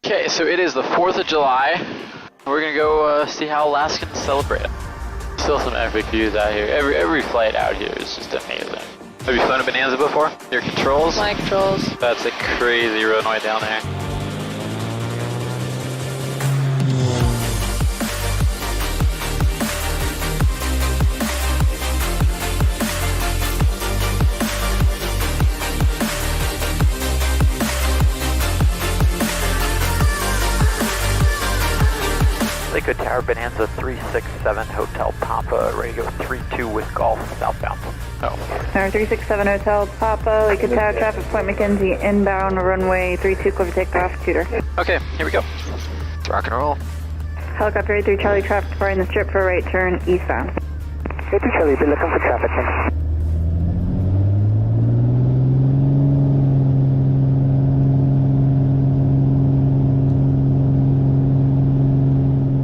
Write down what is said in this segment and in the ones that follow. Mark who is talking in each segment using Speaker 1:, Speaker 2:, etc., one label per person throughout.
Speaker 1: Okay, so it is the 4th of July. We're gonna go see how Alaskans celebrate it. Still some epic views out here. Every flight out here is just amazing. Have you flown a Bonanza before? Your controls?
Speaker 2: My controls.
Speaker 1: That's a crazy runway down there. Lakewood Tower, Bonanza 367 Hotel Papa, ready to go 32 with Golf southbound. Oh.
Speaker 3: Tower 367 Hotel Papa, Lakewood Tower traffic, Point McKenzie, inbound runway 32, clear for takeoff, Tudor.
Speaker 1: Okay, here we go. Let's rock and roll.
Speaker 3: Helicopter 83 Charlie, traffic departing the strip for a right turn eastbound.
Speaker 4: 83 Charlie, be looking for traffic.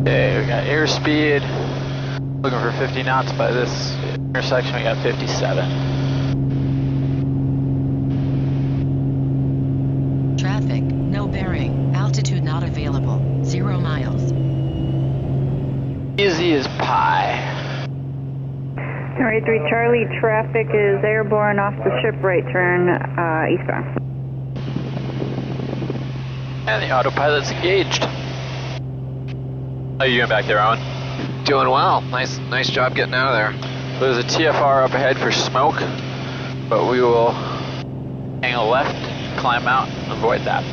Speaker 1: Okay, we got airspeed. Looking for 50 knots by this intersection. We got 57.
Speaker 5: Traffic, no bearing, altitude not available, 0 miles.
Speaker 1: Easy as pie.
Speaker 3: Tower 83 Charlie, traffic is airborne off the strip, right turn eastbound.
Speaker 1: And the autopilot's engaged. How you doing back there, Owen?
Speaker 6: Doing well. Nice job getting out of there.
Speaker 1: There's a TFR up ahead for smoke, but we will hang a left, climb out, and avoid that.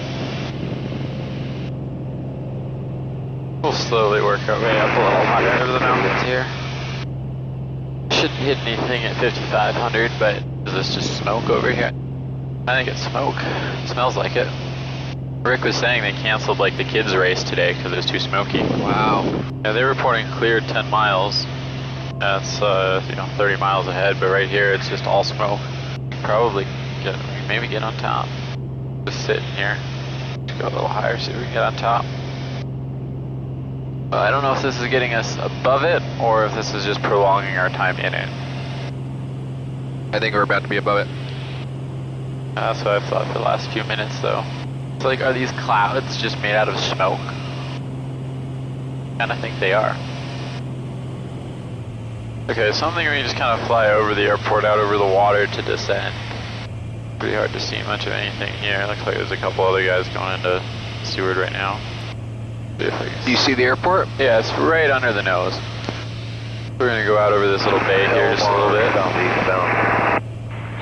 Speaker 1: We'll slowly work our way up a little higher over the mountains here. Shouldn't hit anything at 5,500, but is this just smoke over here? I think it's smoke. It smells like it. Rick was saying they canceled like the kids race today because it was too smoky.
Speaker 6: Wow.
Speaker 1: Yeah, they're reporting clear 10 miles. That's 30 miles ahead, but right here it's just all smoke. Probably maybe get on top. Just sitting here. Let's go a little higher, see if we can get on top. I don't know if this is getting us above it or if this is just prolonging our time in it.
Speaker 6: I think we're about to be above it.
Speaker 1: That's what I've thought for the last few minutes though. It's like, are these clouds just made out of smoke? And I think they are. Okay, something where you just kind of fly over the airport out over the water to descend. Pretty hard to see much of anything here. Looks like there's a couple other guys going into Seward right now.
Speaker 6: Do you see the airport?
Speaker 1: Yeah, it's right under the nose. We're gonna go out over this little bay here just a little bit.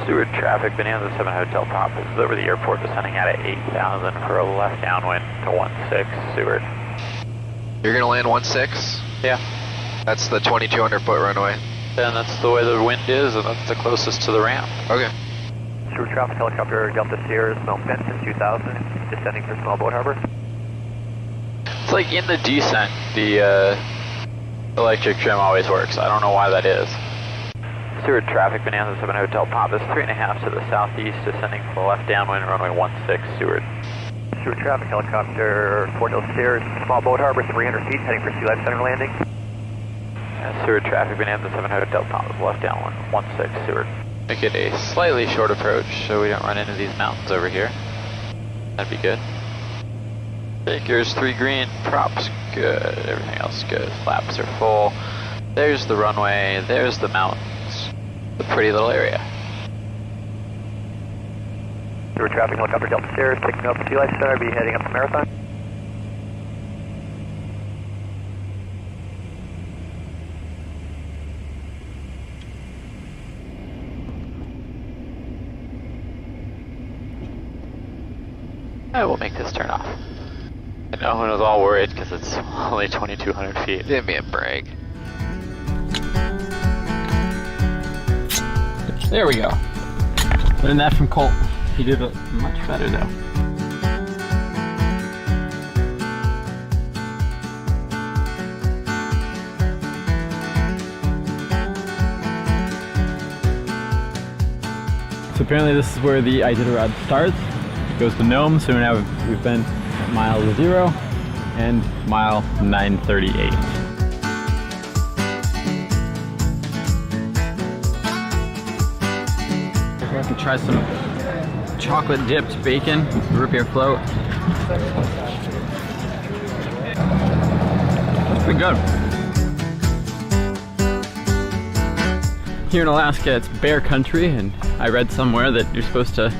Speaker 1: Seward traffic, Bonanza 7 Hotel Pop is over the airport, descending out at 8,000 for a left downwind to 16 Seward.
Speaker 6: You're gonna land 16?
Speaker 1: Yeah.
Speaker 6: That's the 2,200 foot runway.
Speaker 1: And that's the way the wind is, and that's the closest to the ramp.
Speaker 6: Okay.
Speaker 4: Seward traffic, helicopter Delta Sierra, Mount Benson 2000, descending for Small Boat Harbor.
Speaker 1: It's like in the descent, the electric trim always works. I don't know why that is. Seward traffic, Bonanza 7 Hotel Pop is 3.5 to the southeast, descending from the left downwind, runway 16 Seward.
Speaker 4: Seward traffic, helicopter Fort Hill Stairs, Small Boat Harbor, 300 feet, heading for Sea Life Center landing.
Speaker 1: And Seward traffic, Bonanza 7 Hotel Pop is left downwind, 16 Seward. Make it a slightly short approach so we don't run into these mountains over here. That'd be good. Figures 3 green, props good, everything else good. Flaps are full. There's the runway, there's the mountains. A pretty little area.
Speaker 4: Seward traffic, helicopter Delta Sierra, picking up Sea Life Center, be heading up to Marathon.
Speaker 1: I will make this turn off. And Owen was all worried because it's only 2,200 feet.
Speaker 6: Give me a break.
Speaker 7: There we go. Learned that from Colt. He did it much better though. So apparently this is where the Iditarod starts. It goes to Nome, so now we've been at mile 0 and mile 938. I can try some chocolate dipped bacon with root beer float. That's pretty good. Here in Alaska, it's bear country, and I read somewhere that you're supposed to,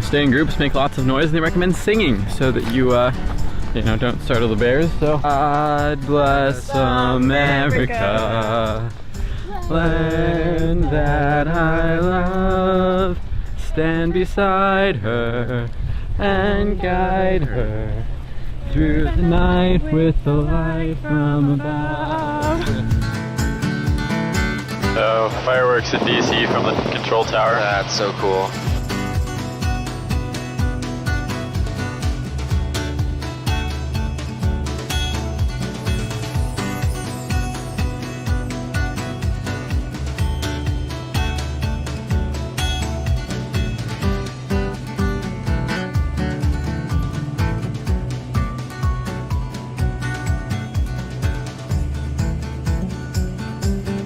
Speaker 7: stay in groups, make lots of noise, and they recommend singing so that you, don't startle the bears. So, God bless America, land that I love, stand beside her and guide her through the night with the light from above. So, fireworks in DC from the control tower.
Speaker 6: That's so cool.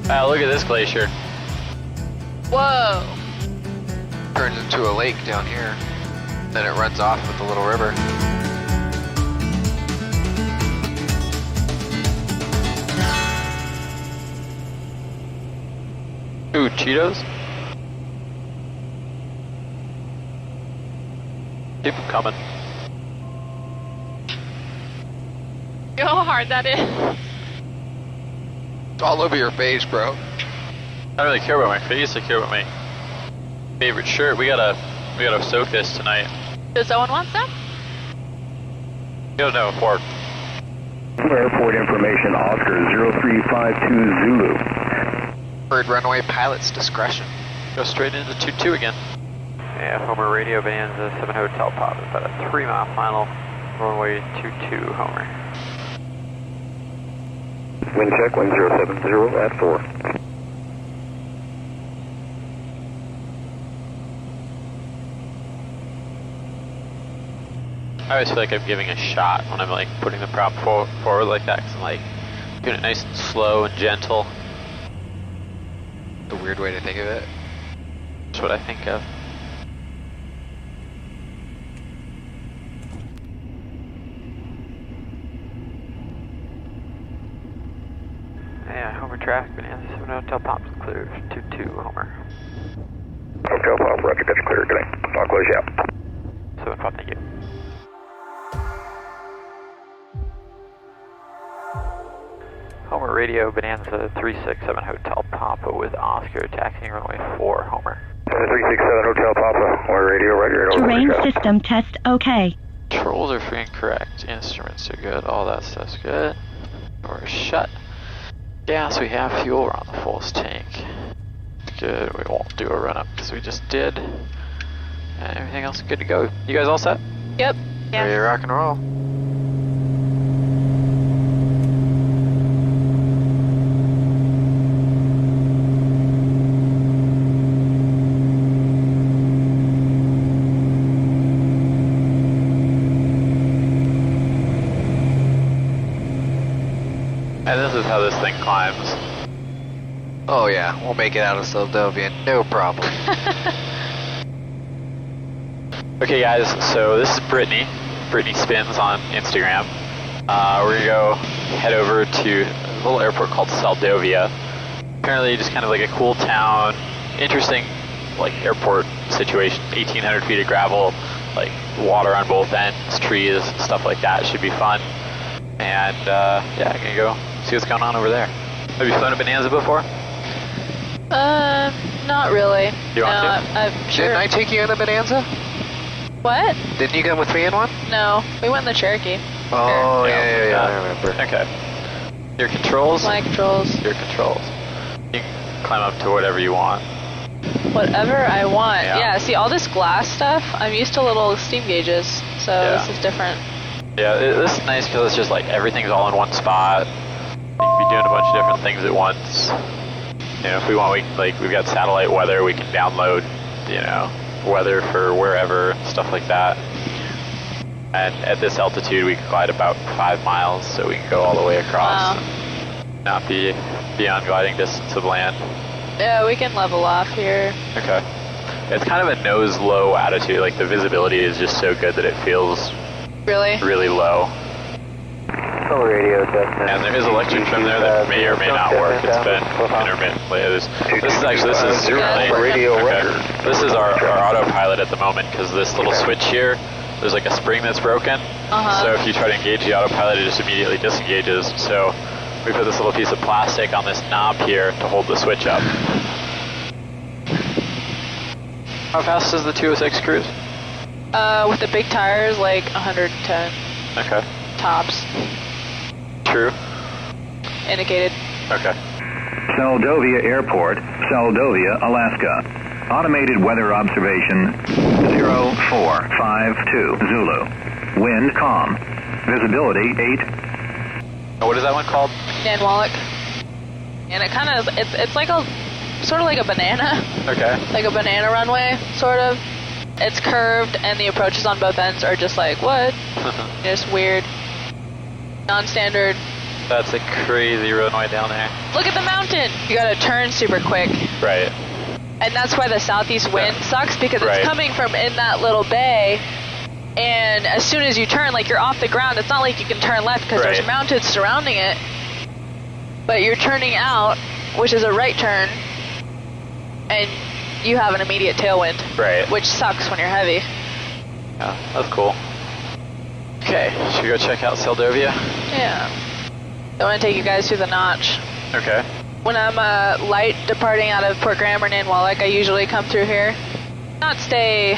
Speaker 1: Wow, look at this glacier.
Speaker 2: Whoa!
Speaker 6: Turns into a lake down here. Then it runs off with a little river.
Speaker 1: Ooh, Cheetos? Keep them coming.
Speaker 2: You know how hard that is?
Speaker 6: It's all over your face, bro.
Speaker 1: I don't really care about my face, I care about my favorite shirt. We gotta soak this tonight.
Speaker 2: Does someone want some?
Speaker 1: You don't know, Ford.
Speaker 8: Airport information, Oscar 0352 Zulu.
Speaker 6: Bird runway pilot's discretion.
Speaker 1: Go straight into 22 again. Yeah, Homer radio Bonanza 7 Hotel Pop. It's about a 3-mile final. Runway 22, Homer.
Speaker 8: Wind check 1070 at 4.
Speaker 1: I always feel like I'm giving a shot when I'm like putting the prop forward like that, because I'm like doing it nice and slow and gentle.
Speaker 6: A weird way to think of it.
Speaker 1: That's what I think of. Yeah, Homer traffic, Bonanza 7 Hotel Pop is clear. 22, Homer.
Speaker 8: Hotel Pop, roger, that's clear, good day. I'll close you out.
Speaker 1: 7 Pop, thank you. Homer radio, Bonanza 367 Hotel Papa with Oscar, taxiing runway 4, Homer.
Speaker 8: 367 Hotel Papa, we're radio, roger.
Speaker 9: Terrain system test okay.
Speaker 1: Controls are free and correct. Instruments are good. All that stuff's good. Doors shut. Gas we have. Fuel, we're on the fullest tank. Good. We won't do a run up because we just did. And everything else is good to go. You guys all set?
Speaker 2: Yep.
Speaker 6: Ready to rock and roll.
Speaker 1: And this is how this thing climbs.
Speaker 6: Oh yeah, we'll make it out of Sildovia, no problem.
Speaker 1: Okay guys, so this is Brittany. Brittany Spins on Instagram. We're gonna go head over to a little airport called Saldovia. Apparently just kind of like a cool town, interesting like airport situation, 1,800 feet of gravel, like water on both ends, trees, stuff like that. Should be fun. And yeah, I'm gonna go see what's going on over there. Have you flown a Bonanza before?
Speaker 2: Not really.
Speaker 1: You want to?
Speaker 2: I'm sure.
Speaker 6: Didn't I take you in a Bonanza?
Speaker 2: What?
Speaker 6: Didn't you come with me in one?
Speaker 2: No, we went in the Cherokee.
Speaker 6: Oh,
Speaker 1: Yeah,
Speaker 6: yeah, I remember.
Speaker 1: Okay. Your controls?
Speaker 2: My controls.
Speaker 1: Your controls. You can climb up to whatever you want.
Speaker 2: Whatever I want.
Speaker 1: Yeah.
Speaker 2: Yeah, see all this glass stuff, I'm used to little steam gauges, so
Speaker 1: Yeah.
Speaker 2: this is different.
Speaker 1: Yeah, this is nice because it's just like everything's all in one spot. You can be doing a bunch of different things at once. You know, if we want, we've got satellite weather, we can download, weather for wherever, stuff like that. And at this altitude, we can glide about 5 miles, so we can go all the way across.
Speaker 2: Wow.
Speaker 1: And not be beyond gliding distance of land.
Speaker 2: Yeah, we can level off here.
Speaker 1: Okay. It's kind of a nose low attitude, like the visibility is just so good that it feels
Speaker 2: Really?
Speaker 1: really low.
Speaker 4: Full radio, Destin.
Speaker 1: And there is electric trim there that may or may not work. It's been intermittently. This is zero
Speaker 4: radio record.
Speaker 1: This is our autopilot at the moment because this little switch here, there's like a spring that's broken. So if you try to engage the autopilot, it just immediately disengages. So we put this little piece of plastic on this knob here to hold the switch up. How fast does the 206 cruise?
Speaker 2: With the big tires, like 110.
Speaker 1: Okay.
Speaker 2: Tops.
Speaker 1: True.
Speaker 2: Indicated.
Speaker 1: Okay.
Speaker 8: Seldovia Airport, Seldovia, Alaska. Automated weather observation 0452 Zulu. Wind calm. Visibility 8.
Speaker 1: What is that one called?
Speaker 2: Nanwalek. And it kind of, it's like a, sort of like a banana.
Speaker 1: Okay.
Speaker 2: Like a banana runway, sort of. It's curved and the approaches on both ends are just like, what? Just weird. Non-standard.
Speaker 1: That's a crazy runway down there.
Speaker 2: Look at the mountain! You gotta turn super quick.
Speaker 1: Right.
Speaker 2: And that's why the southeast wind sucks, because it's coming from in that little bay, and as soon as you turn, like you're off the ground, it's not like you can turn left because there's mountains surrounding it, but you're turning out, which is a right turn, and you have an immediate tailwind.
Speaker 1: Right.
Speaker 2: Which sucks when you're heavy.
Speaker 1: Yeah, that's cool. Okay, should we go check out Seldovia?
Speaker 2: Yeah. I want to take you guys through the notch.
Speaker 1: Okay.
Speaker 2: When I'm light departing out of Port Graham or Nanwalek, I usually come through here. Not stay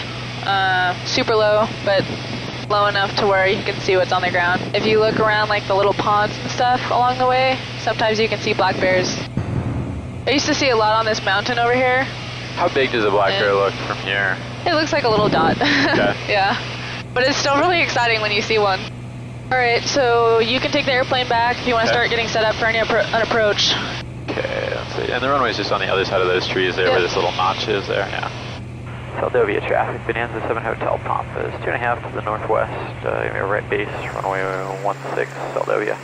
Speaker 2: super low, but low enough to where you can see what's on the ground. If you look around like the little ponds and stuff along the way, sometimes you can see black bears. I used to see a lot on this mountain over here.
Speaker 1: How big does a black bear look from here?
Speaker 2: It looks like a little dot.
Speaker 1: Okay.
Speaker 2: Yeah. But it's still really exciting when you see one. Alright, so you can take the airplane back if you want to start getting set up for an approach.
Speaker 1: Okay, let's see. And the runway's just on the other side of those trees there where this little notch is there, yeah. Seldovia traffic, Bonanza 7 Hotel Pampa is 2.5 to the northwest, your right base, runway 16, Seldovia.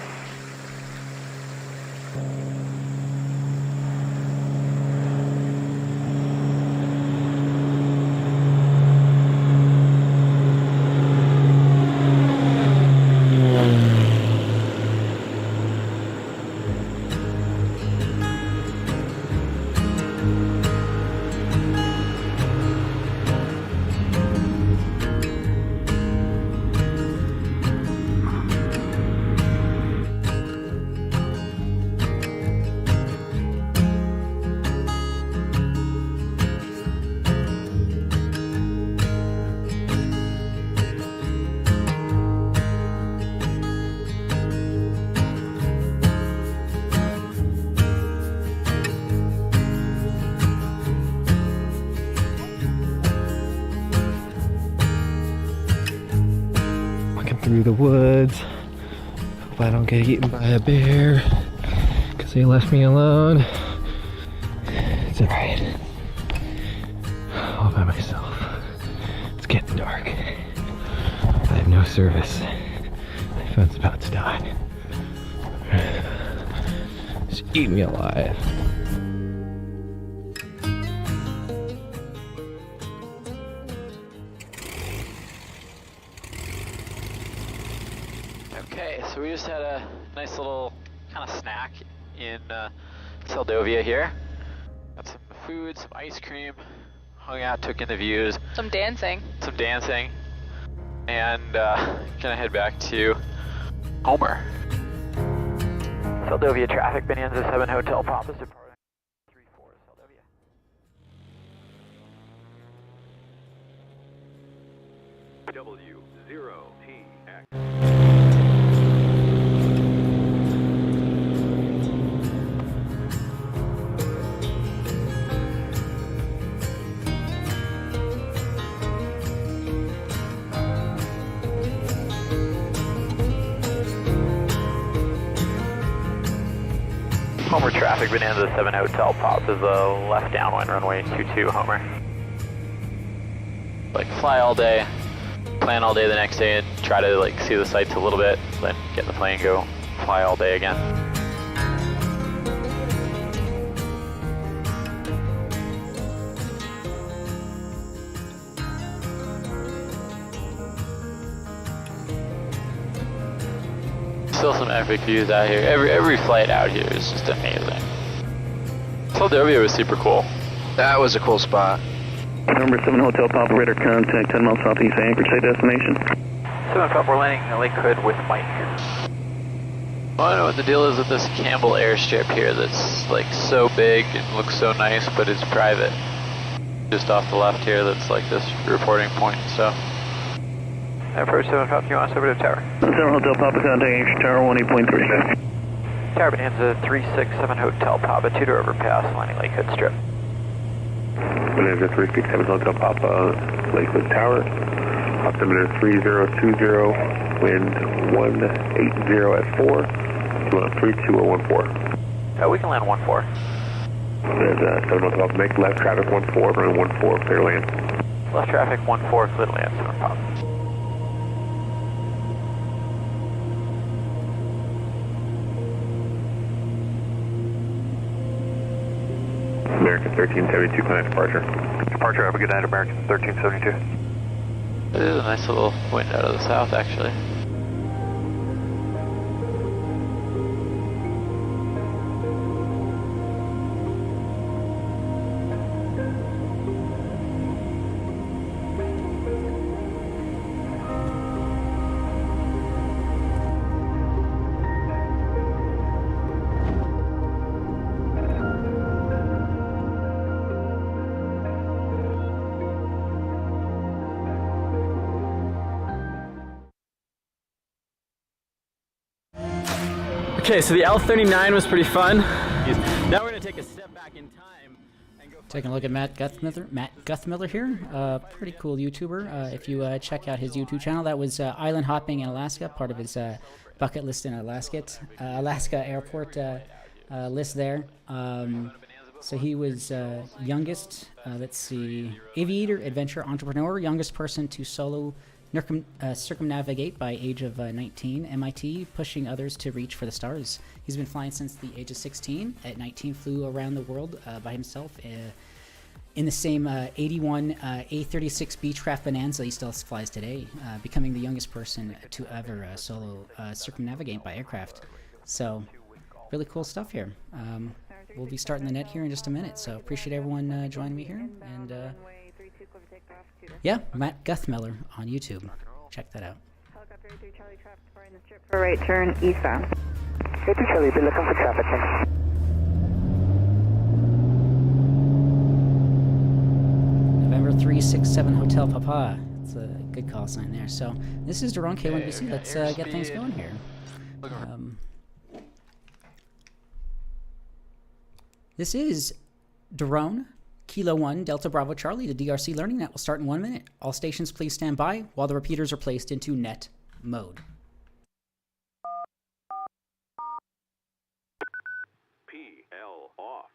Speaker 10: Through the woods. Hope I don't get eaten by a bear because they left me alone. It's alright. All by myself. It's getting dark. I have no service. My phone's about to die. Just eat me alive.
Speaker 1: Okay, so we just had a nice little kind of snack in Seldovia here. Got some food, some ice cream, hung out, took in the views.
Speaker 2: Some dancing.
Speaker 1: Some dancing. And gonna head back to Homer. Seldovia traffic, Bonanza 7 Hotel Pampa departing 34 Seldovia.
Speaker 8: W0TX.
Speaker 1: Homer traffic, Bonanza 7 Hotel Pop is the left downwind runway 22 Homer. Like fly all day, plan all day the next day and try to like see the sights a little bit, then get in the plane and go fly all day again. still some epic views out here. Every flight out here is just amazing. This whole W was super cool.
Speaker 6: That was a cool spot.
Speaker 8: Number 7 Hotel Papa, radar contact 10 miles southeast Anchorage, say destination.
Speaker 4: 7 Papa, we're landing in Lake Hood with Mike.
Speaker 1: Well, I don't know what the deal is with this Campbell airstrip here that's like so big and looks so nice, but it's private. Just off the left here, that's like this reporting point, so.
Speaker 4: Approach 7 Papa, you want us over to tower?
Speaker 8: 7 Hotel Papa, contact Anchorage Tower 18.3.
Speaker 4: Tower Bonanza 367 Hotel Papa, 2-door overpass, landing Lake Hood Strip.
Speaker 8: Bonanza 367 Hotel Papa, Lakewood Tower. Altimeter 3020, wind 180 at 4. You want 32 or 14?
Speaker 4: We can land 14.
Speaker 8: There's 7 Hotel Papa, make left traffic 14, running 14, clear land.
Speaker 4: Left traffic 14, clear land, 7 Papa.
Speaker 8: American 1372, plan departure.
Speaker 4: Departure, have a good night, American 1372.
Speaker 1: It is a nice little wind out of the south, actually.
Speaker 7: Okay, so the L39 was pretty fun. Now we're gonna take a step back in time and go.
Speaker 11: Taking a look at Matt Guthmiller here. Pretty cool YouTuber. If you check out his YouTube channel, that was island hopping in Alaska, part of his bucket list in Alaska airport list there. So he was youngest, let's see, aviator, adventure, entrepreneur, youngest person to solo circumnavigate by age of 19, MIT, pushing others to reach for the stars. He's been flying since the age of 16. At 19, flew around the world by himself in the same 81 A36 Beechcraft Bonanza he still flies today, becoming the youngest person to ever solo circumnavigate by aircraft. So, really cool stuff here. We'll be starting the net here in just a minute, so appreciate everyone joining me here. And yeah, Matt Guthmiller on YouTube. Check that out.
Speaker 3: Helicopter 83 Charlie, traffic departing the strip for right turn eastbound.
Speaker 4: 83 Charlie, be looking for traffic.
Speaker 11: November 367 Hotel Papa. It's a good call sign there. So this is Drone K1BC. Let's get things going here. This is Drone Kilo 1 Delta Bravo Charlie. The DRC Learning Net will start in 1 minute. All stations please stand by while the repeaters are placed into net mode.
Speaker 8: PL off.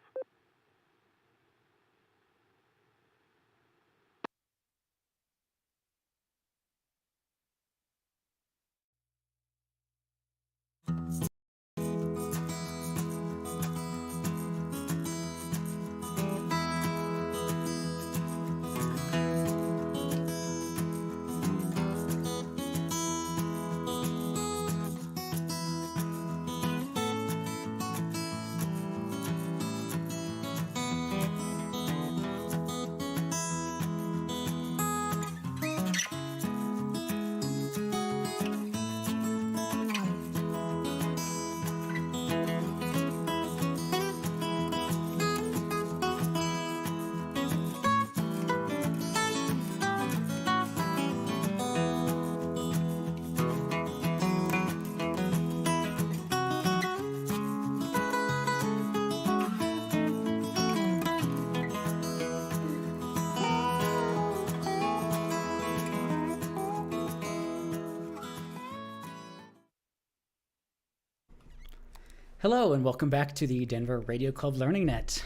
Speaker 11: Hello and welcome back to the Denver Radio Club Learning Net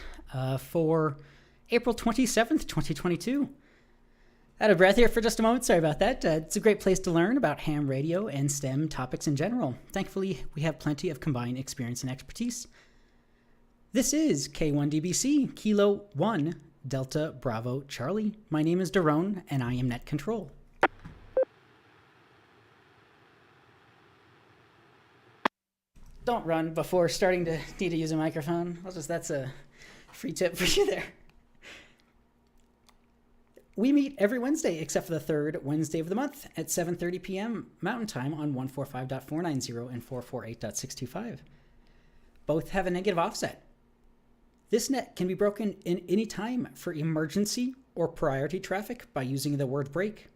Speaker 11: for April 27th, 2022. Out of breath here for just a moment, sorry about that. It's a great place to learn about ham radio and STEM topics in general. Thankfully, we have plenty of combined experience and expertise. This is K1DBC, Kilo 1, Delta Bravo Charlie. My name is Daron and I am Net Control. don't run before starting to need to use a microphone. That's a free tip for you there. We meet every Wednesday except for the third Wednesday of the month at 7:30 p.m. Mountain Time on 145.490 and 448.625. Both have a negative offset. This net can be broken in any time for emergency or priority traffic by using the word break.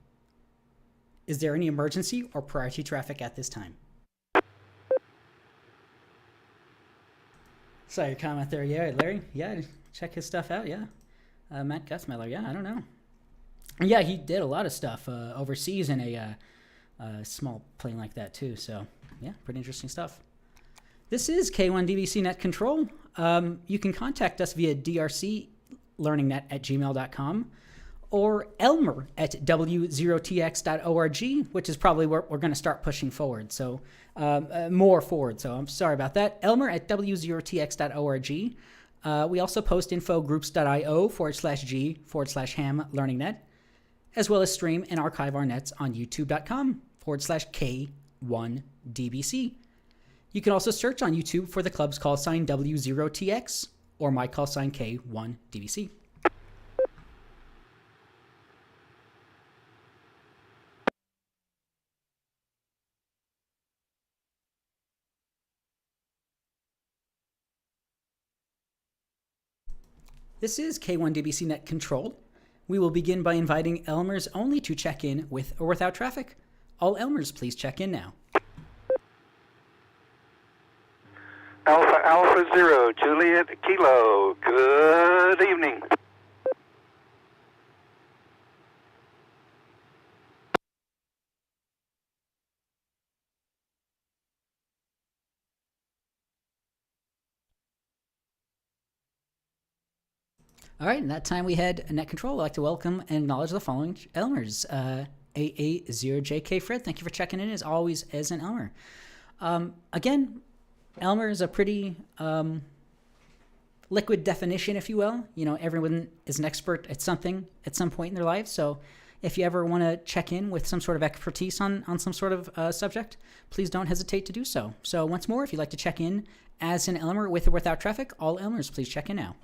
Speaker 11: Is there any emergency or priority traffic at this time? Saw your comment there. Yeah, Larry. Yeah, check his stuff out. Yeah. Matt Guthmiller. Yeah, I don't know. Yeah, he did a lot of stuff overseas in a small plane like that too. So yeah, pretty interesting stuff. This is K1DBC Net Control. You can contact us via DRC Learning Net at gmail.com or Elmer at W0TX.org, which is probably where we're going to start pushing forward. So more forward. So I'm sorry about that. Elmer at W0TX.org. We also post infogroups.io/G/ham Learning Net, as well as stream and archive our nets on youtube.com/K1DBC. You can also search on YouTube for the club's call sign W0TX or my call sign K1DBC. This is K1DBC Net Control. We will begin by inviting Elmers only to check in with or without traffic. All Elmers, please check in now.
Speaker 12: Alpha Zero, Juliet Kilo. Good evening.
Speaker 11: All right, in that time we had Net Control. I'd like to welcome and acknowledge the following Elmers. AA0JK Fred, thank you for checking in as always as an Elmer. Again, Elmer is a pretty liquid definition, if you will. You know, everyone is an expert at something at some point in their life. So if you ever want to check in with some sort of expertise on some sort of subject, please don't hesitate to do so. So once more, if you'd like to check in as an Elmer with or without traffic, all Elmers, please check in now.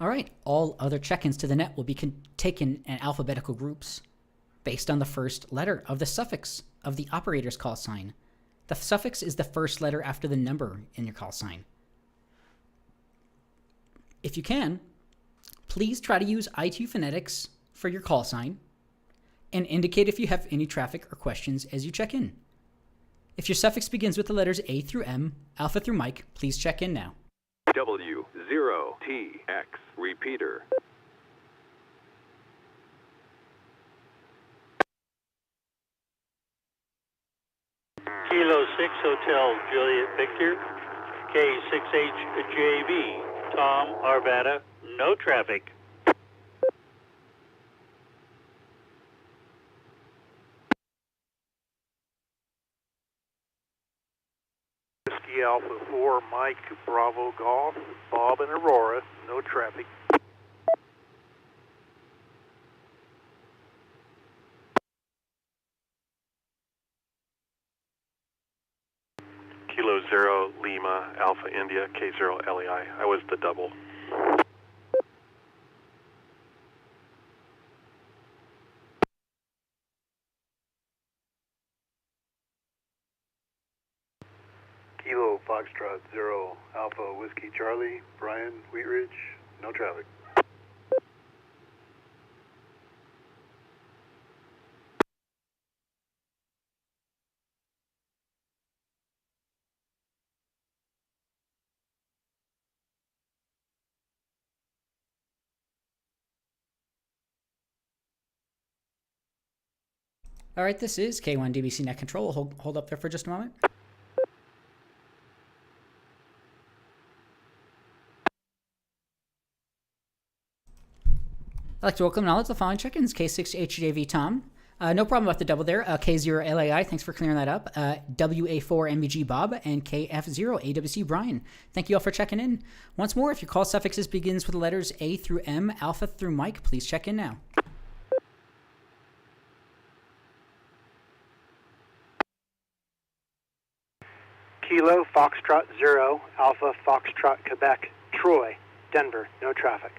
Speaker 11: All right, all other check-ins to the net will be taken in alphabetical groups based on the first letter of the suffix of the operator's call sign. The suffix is the first letter after the number in your call sign. If you can, please try to use ITU phonetics for your call sign and indicate if you have any traffic or questions as you check in. If your suffix begins with the letters A through M, Alpha through Mike, please check in now.
Speaker 13: W0TX repeater.
Speaker 14: Kilo 6 Hotel Juliet Victor, K6HJB, Tom Arvada, no traffic.
Speaker 12: Whiskey Alpha 4, Mike, Bravo Golf, Bob and Aurora, no traffic.
Speaker 8: Kilo 0 Lima Alpha India K0 LEI. I was the double.
Speaker 12: Kilo Foxtrot 0 Alpha Whiskey Charlie, Brian Wheat Ridge, no traffic.
Speaker 11: All right, this is K1DBC Net Control. Hold up there for just a moment. I'd like to welcome and acknowledge the following check-ins. K6HJV Tom, No problem about the double there. K0LAI, thanks for clearing that up. WA4MBG Bob and KF0AWC Brian. Thank you all for checking in. Once more, if your call suffixes begins with the letters A through M, Alpha through Mike, please check in now.
Speaker 15: Kilo Foxtrot 0, Alpha Foxtrot Quebec, Troy, Denver, no traffic.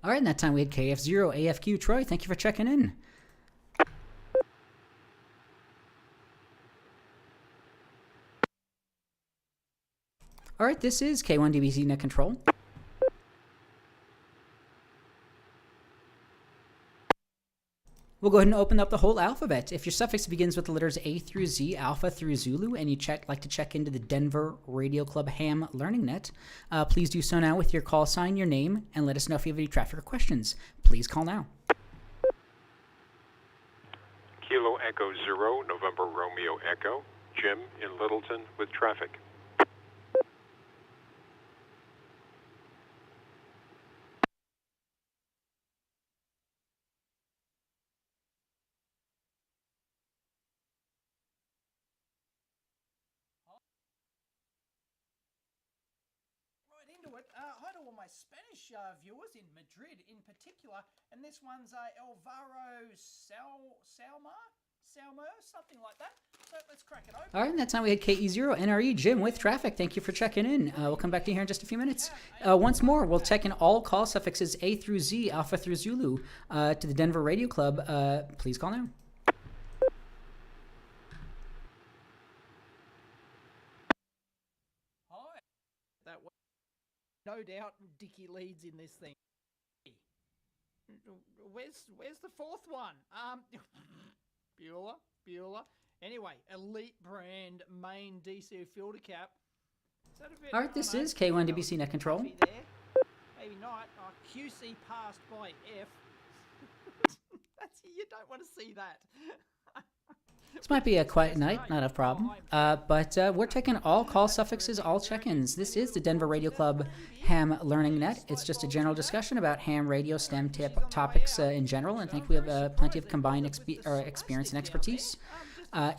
Speaker 11: All right, and that time we had KF0AFQ Troy. Thank you for checking in. All right, this is K1DBC Net Control. We'll go ahead and open up the whole alphabet. If your suffix begins with the letters A through Z, Alpha through Zulu, and you like to check into the Denver Radio Club Ham Learning Net, please do so now with your call sign, your name, and let us know if you have any traffic or questions. Please call now.
Speaker 13: Kilo Echo 0, November Romeo Echo, Jim in Littleton with traffic.
Speaker 16: Hi to all my Spanish viewers in Madrid in particular, and this one's Elvaro Salmer, something like that. So let's crack it open.
Speaker 11: All right, and that time we had KE0NRE Jim with traffic. Thank you for checking in. We'll come back to you here in just a few minutes. Once more, we'll check in all call suffixes A through Z, Alpha through Zulu, to the Denver Radio Club. Please call now.
Speaker 16: No doubt Dickie leads in this thing. Where's the fourth one? Bueller. Anyway, Elite brand main DC filter cap. Is that a bit,
Speaker 11: all right, this is K1DBC Net Control.
Speaker 16: Maybe not. QC passed by F. You don't want to see that.
Speaker 11: This might be a quiet night, not a problem. But we're taking all call suffixes, all check-ins. This is the Denver Radio Club Ham Learning Net. It's just a general discussion about ham radio STEM topics in general, and I think we have plenty of combined experience and expertise.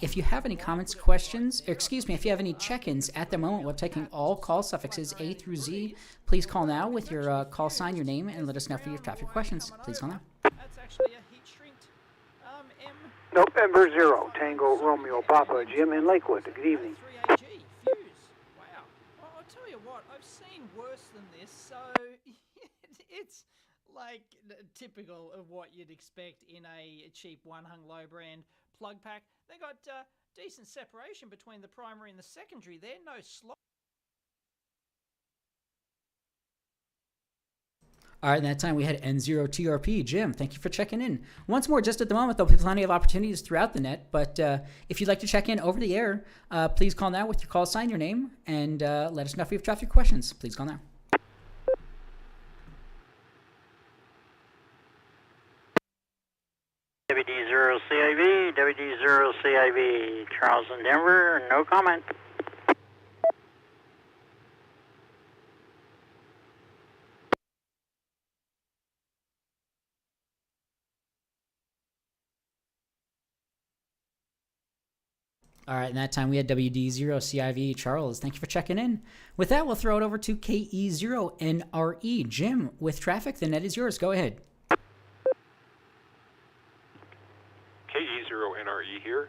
Speaker 11: If you have any comments, questions, if you have any check-ins at the moment, we're taking all call suffixes A through Z. Please call now with your call sign, your name, and let us know for your traffic questions. Please call now.
Speaker 16: That's actually a heat shrinked M.
Speaker 15: November 0, Tango Romeo Papa, Jim in Lakewood. Good evening.
Speaker 16: 3AG, Fuse. Wow. Well, I'll tell you what, I've seen worse than this, so it's like typical of what you'd expect in a cheap one-hung low brand plug pack. They got decent separation between the primary and the secondary there, no slot.
Speaker 11: All right, that time we had N0TRP. Jim, thank you for checking in. Once more, just at the moment, there'll be plenty of opportunities throughout the net, but if you'd like to check in over the air, please call now with your call sign, your name, and let us know if you have traffic questions. Please call now.
Speaker 14: WD0CIV, WD0CIV, Charleston, Denver, no comment.
Speaker 11: All right, and that time we had WD0CIV Charles. Thank you for checking in. With that, we'll throw it over to KE0NRE. Jim, with traffic, the net is yours. Go ahead.
Speaker 13: KE0NRE here.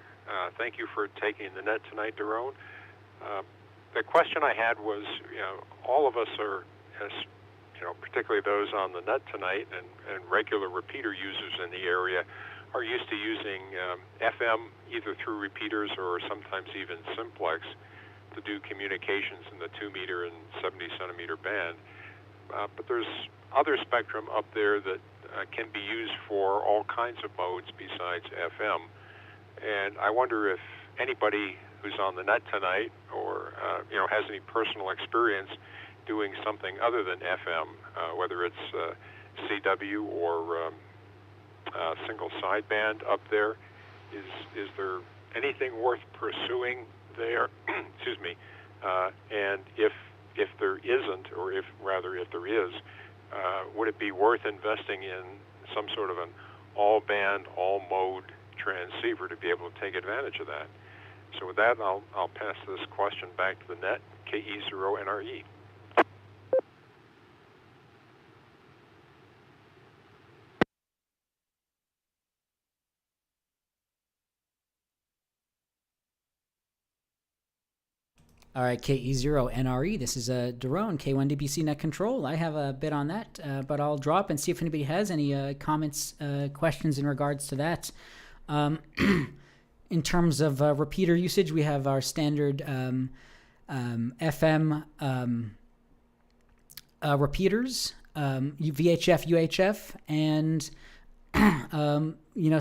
Speaker 13: Thank you for taking the net tonight, Daron. The question I had was, all of us are, particularly those on the net tonight and regular repeater users in the area, are used to using FM either through repeaters or sometimes even simplex to do communications in the 2-meter and 70-centimeter band. But there's other spectrum up there that can be used for all kinds of modes besides FM. And I wonder if anybody who's on the net tonight or has any personal experience doing something other than FM, whether it's CW or single sideband up there. Is there anything worth pursuing there? Excuse me. And if there isn't, or if there is, would it be worth investing in some sort of an all-band, all-mode transceiver to be able to take advantage of that? So with that, I'll pass this question back to the net, KE0NRE.
Speaker 11: All right, KE0NRE, this is Daron, K1DBC Net Control. I have a bit on that, but I'll drop and see if anybody has any comments, questions in regards to that. In terms of repeater usage, we have our standard FM repeaters, VHF, UHF, and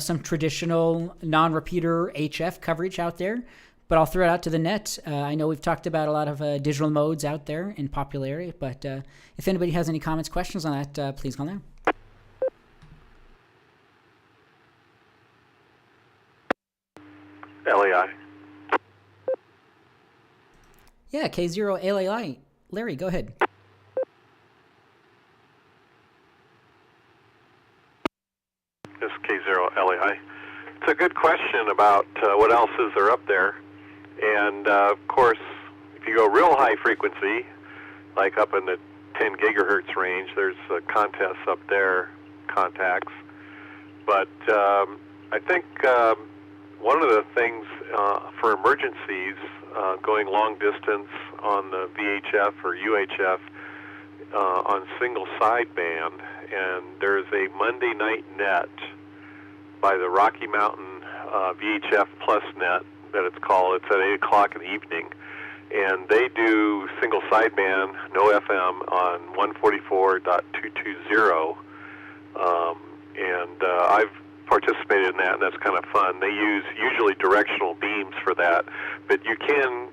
Speaker 11: some traditional non-repeater HF coverage out there. But I'll throw it out to the net. I know we've talked about a lot of digital modes out there in popularity, but if anybody has any comments, questions on that, please call now.
Speaker 13: LAI.
Speaker 11: Yeah, K0LAI. Larry, go ahead.
Speaker 13: This is K0LAI. It's a good question about what else is there up there. And, of course, if you go real high frequency, like up in the 10 gigahertz range, there's contests up there, contacts. But I think one of the things for emergencies, going long distance on the VHF or UHF on single sideband, and there's a Monday night net by the Rocky Mountain VHF Plus net, that it's called. It's at 8 o'clock in the evening, and they do single sideband, no FM, on 144.220, and I've participated in that, and that's kind of fun. They use usually directional beams for that, but you can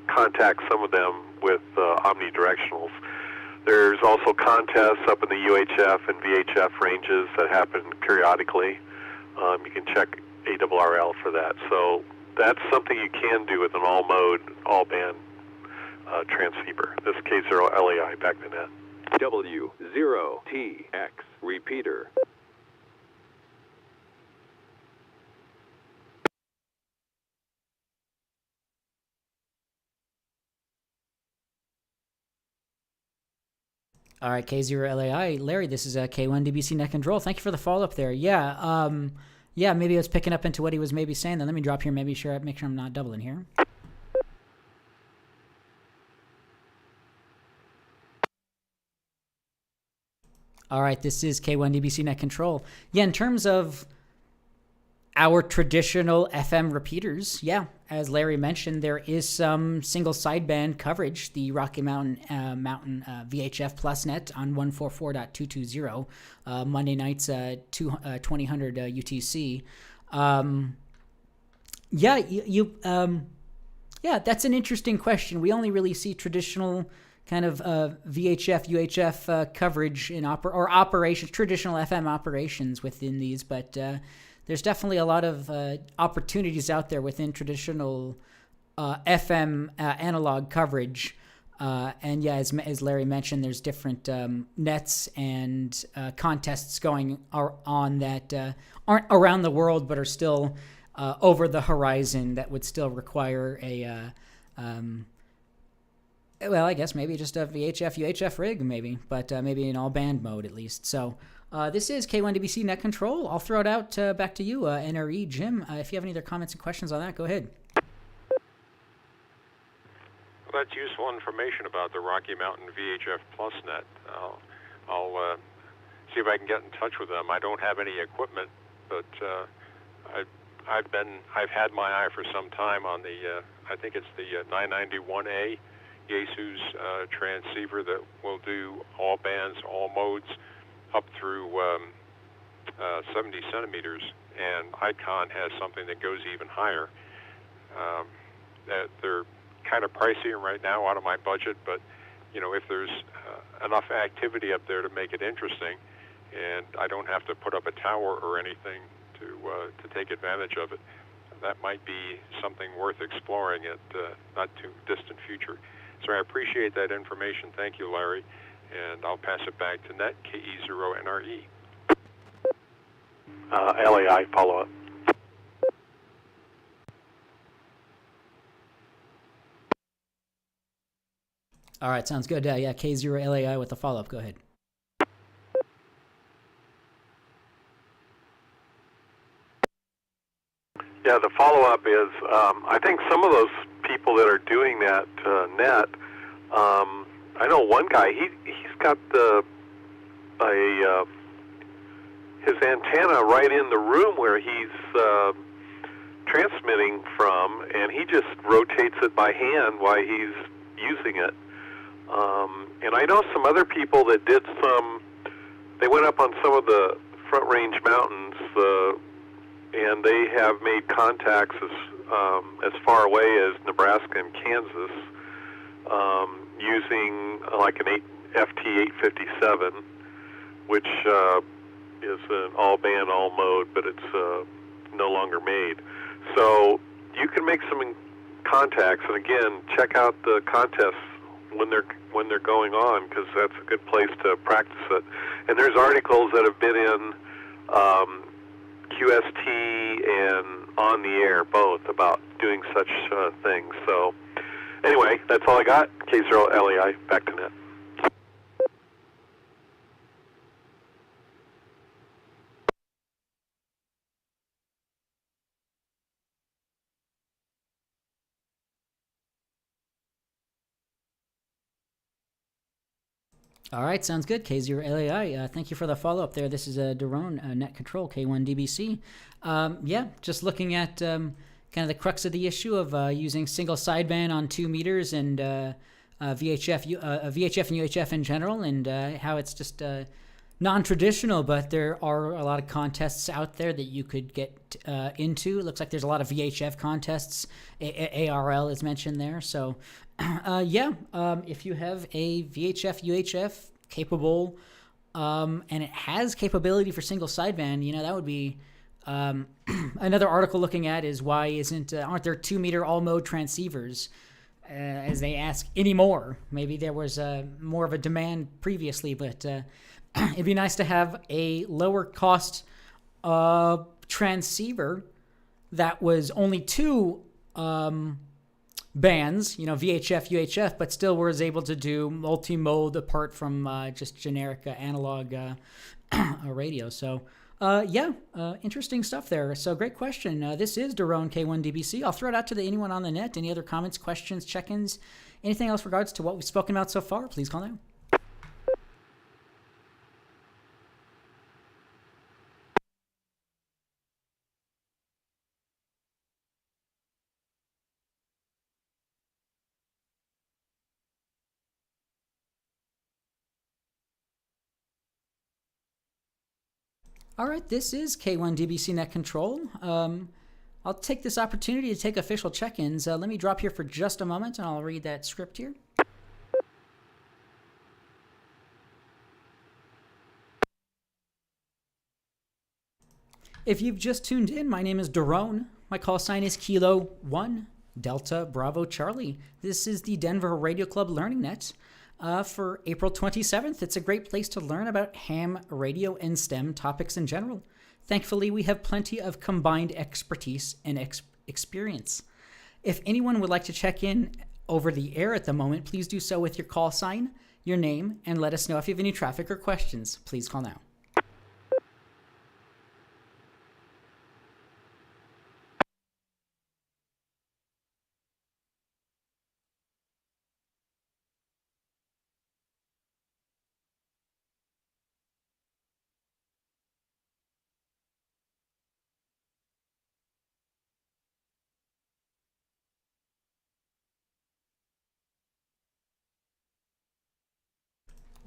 Speaker 13: contact some of them with omnidirectionals. There's also contests up in the UHF and VHF ranges that happen periodically. You can check ARRL for that. So that's something you can do with an all-mode, all-band transceiver. This is K0LAI, back to net.
Speaker 17: W0TX repeater.
Speaker 11: All right, K0LAI. Larry, this is K1DBC Net Control. Thank you for the follow-up there. Yeah, maybe I was picking up into what he was maybe saying. Then let me drop here, make sure I'm not doubling here. All right, this is K1DBC Net Control. Yeah, in terms of our traditional FM repeaters, yeah, as Larry mentioned, there is some single sideband coverage, the Rocky Mountain VHF Plus net on 144.220, Monday nights 2000 UTC. That's an interesting question. We only really see traditional kind of VHF, UHF coverage in operations, traditional FM operations within these, but there's definitely a lot of opportunities out there within traditional FM analog coverage. And yeah, as Larry mentioned, there's different nets and contests going on that aren't around the world, but are still over the horizon that would still require a, well, I guess maybe just a VHF, UHF rig maybe, but maybe in all band mode at least. So this is K1DBC Net Control. I'll throw it out back to you, NRE. Jim, if you have any other comments and questions on that, go ahead.
Speaker 13: Well, that's useful information about the Rocky Mountain VHF Plus net. I'll see if I can get in touch with them. I don't have any equipment, but I've had my eye for some time on the I think it's the 991A Yaesu's transceiver that will do all bands, all modes, up through 70 centimeters, and Icon has something that goes even higher. That they're kind of pricey and right now out of my budget, but if there's enough activity up there to make it interesting, and I don't have to put up a tower or anything to take advantage of it, that might be something worth exploring at not too distant future. So I appreciate that information. Thank you, Larry, and I'll pass it back to Net KE0NRE.
Speaker 12: LAI follow-up.
Speaker 11: All right, sounds good. Yeah, K0LAI with the follow-up. Go ahead.
Speaker 12: Yeah, the follow-up is, I think some of those people that are doing that net, I know one guy, he's got his antenna right in the room where he's transmitting from, and he just rotates it by hand while he's using it. And I know some other people that did they went up on some of the Front Range mountains, and they have made contacts as far away as Nebraska and Kansas using like an FT857, which is an all-band, all-mode, but it's no longer made. So you can make some contacts, and again, check out the contests when they're going on, because that's a good place to practice it. And there's articles that have been in QST and On the Air, both, about doing such things. So anyway, that's all I got. K0LAI, back to Net.
Speaker 11: All right, sounds good. K0LAI, thank you for the follow-up there. This is Daron, Net Control, K1DBC. Yeah, just looking at kind of the crux of the issue of using single sideband on 2 meters and VHF and UHF in general, and how it's just non-traditional, but there are a lot of contests out there that you could get into. It looks like there's a lot of VHF contests. ARL is mentioned there. So, if you have a VHF, UHF capable, and it has capability for single sideband, that would be another article looking at is why aren't there 2 meter all mode transceivers? As they ask anymore. Maybe there was more of a demand previously, but it'd be nice to have a lower cost transceiver that was only 2 bands, VHF, UHF, but still was able to do multi-mode apart from just generic analog radio. So, interesting stuff there. So great question. This is Daron K1DBC. I'll throw it out to anyone on the net. Any other comments, questions, check-ins, anything else regards to what we've spoken about so far, please call now. All right, this is K1DBC Net Control. I'll take this opportunity to take official check-ins. Let me drop here for just a moment, and I'll read that script here. If you've just tuned in, my name is Daron. My call sign is Kilo 1 Delta Bravo Charlie. This is the Denver Radio Club Learning Net. For April 27th. It's a great place to learn about ham, radio, and STEM topics in general. Thankfully, we have plenty of combined expertise and experience. If anyone would like to check in over the air at the moment, please do so with your call sign, your name, and let us know if you have any traffic or questions. Please call now.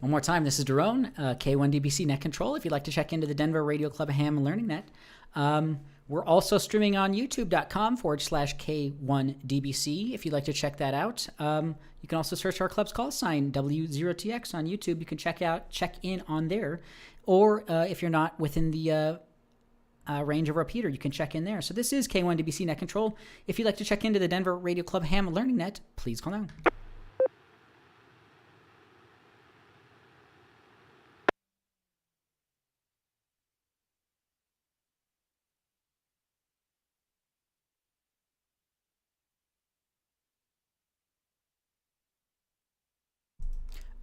Speaker 11: One more time, this is Daron, K1DBC Net Control. If you'd like to check into the Denver Radio Club Ham Learning Net, We're also streaming on youtube.com/K1DBC if you'd like to check that out. You can also search our club's call sign, W0TX, on YouTube. You can check in on there. Or if you're not within the range of a repeater, you can check in there. So this is K1DBC Net Control. If you'd like to check into the Denver Radio Club Ham Learning Net, please call now.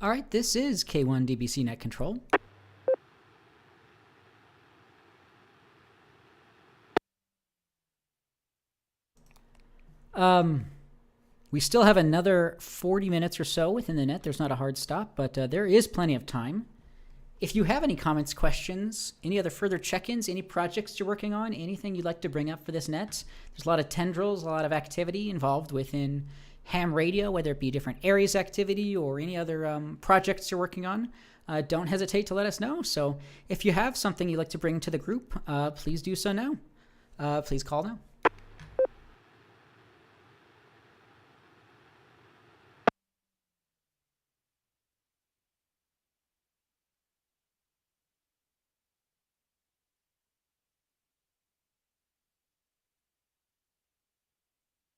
Speaker 11: All right, this is K1DBC Net Control. We still have another 40 minutes or so within the net. There's not a hard stop, but there is plenty of time. If you have any comments, questions, any other further check-ins, any projects you're working on, anything you'd like to bring up for this net, there's a lot of tendrils, a lot of activity involved within ham radio, whether it be different areas activity or any other projects you're working on. Don't hesitate to let us know. So if you have something you'd like to bring to the group, please do so now. Please call now.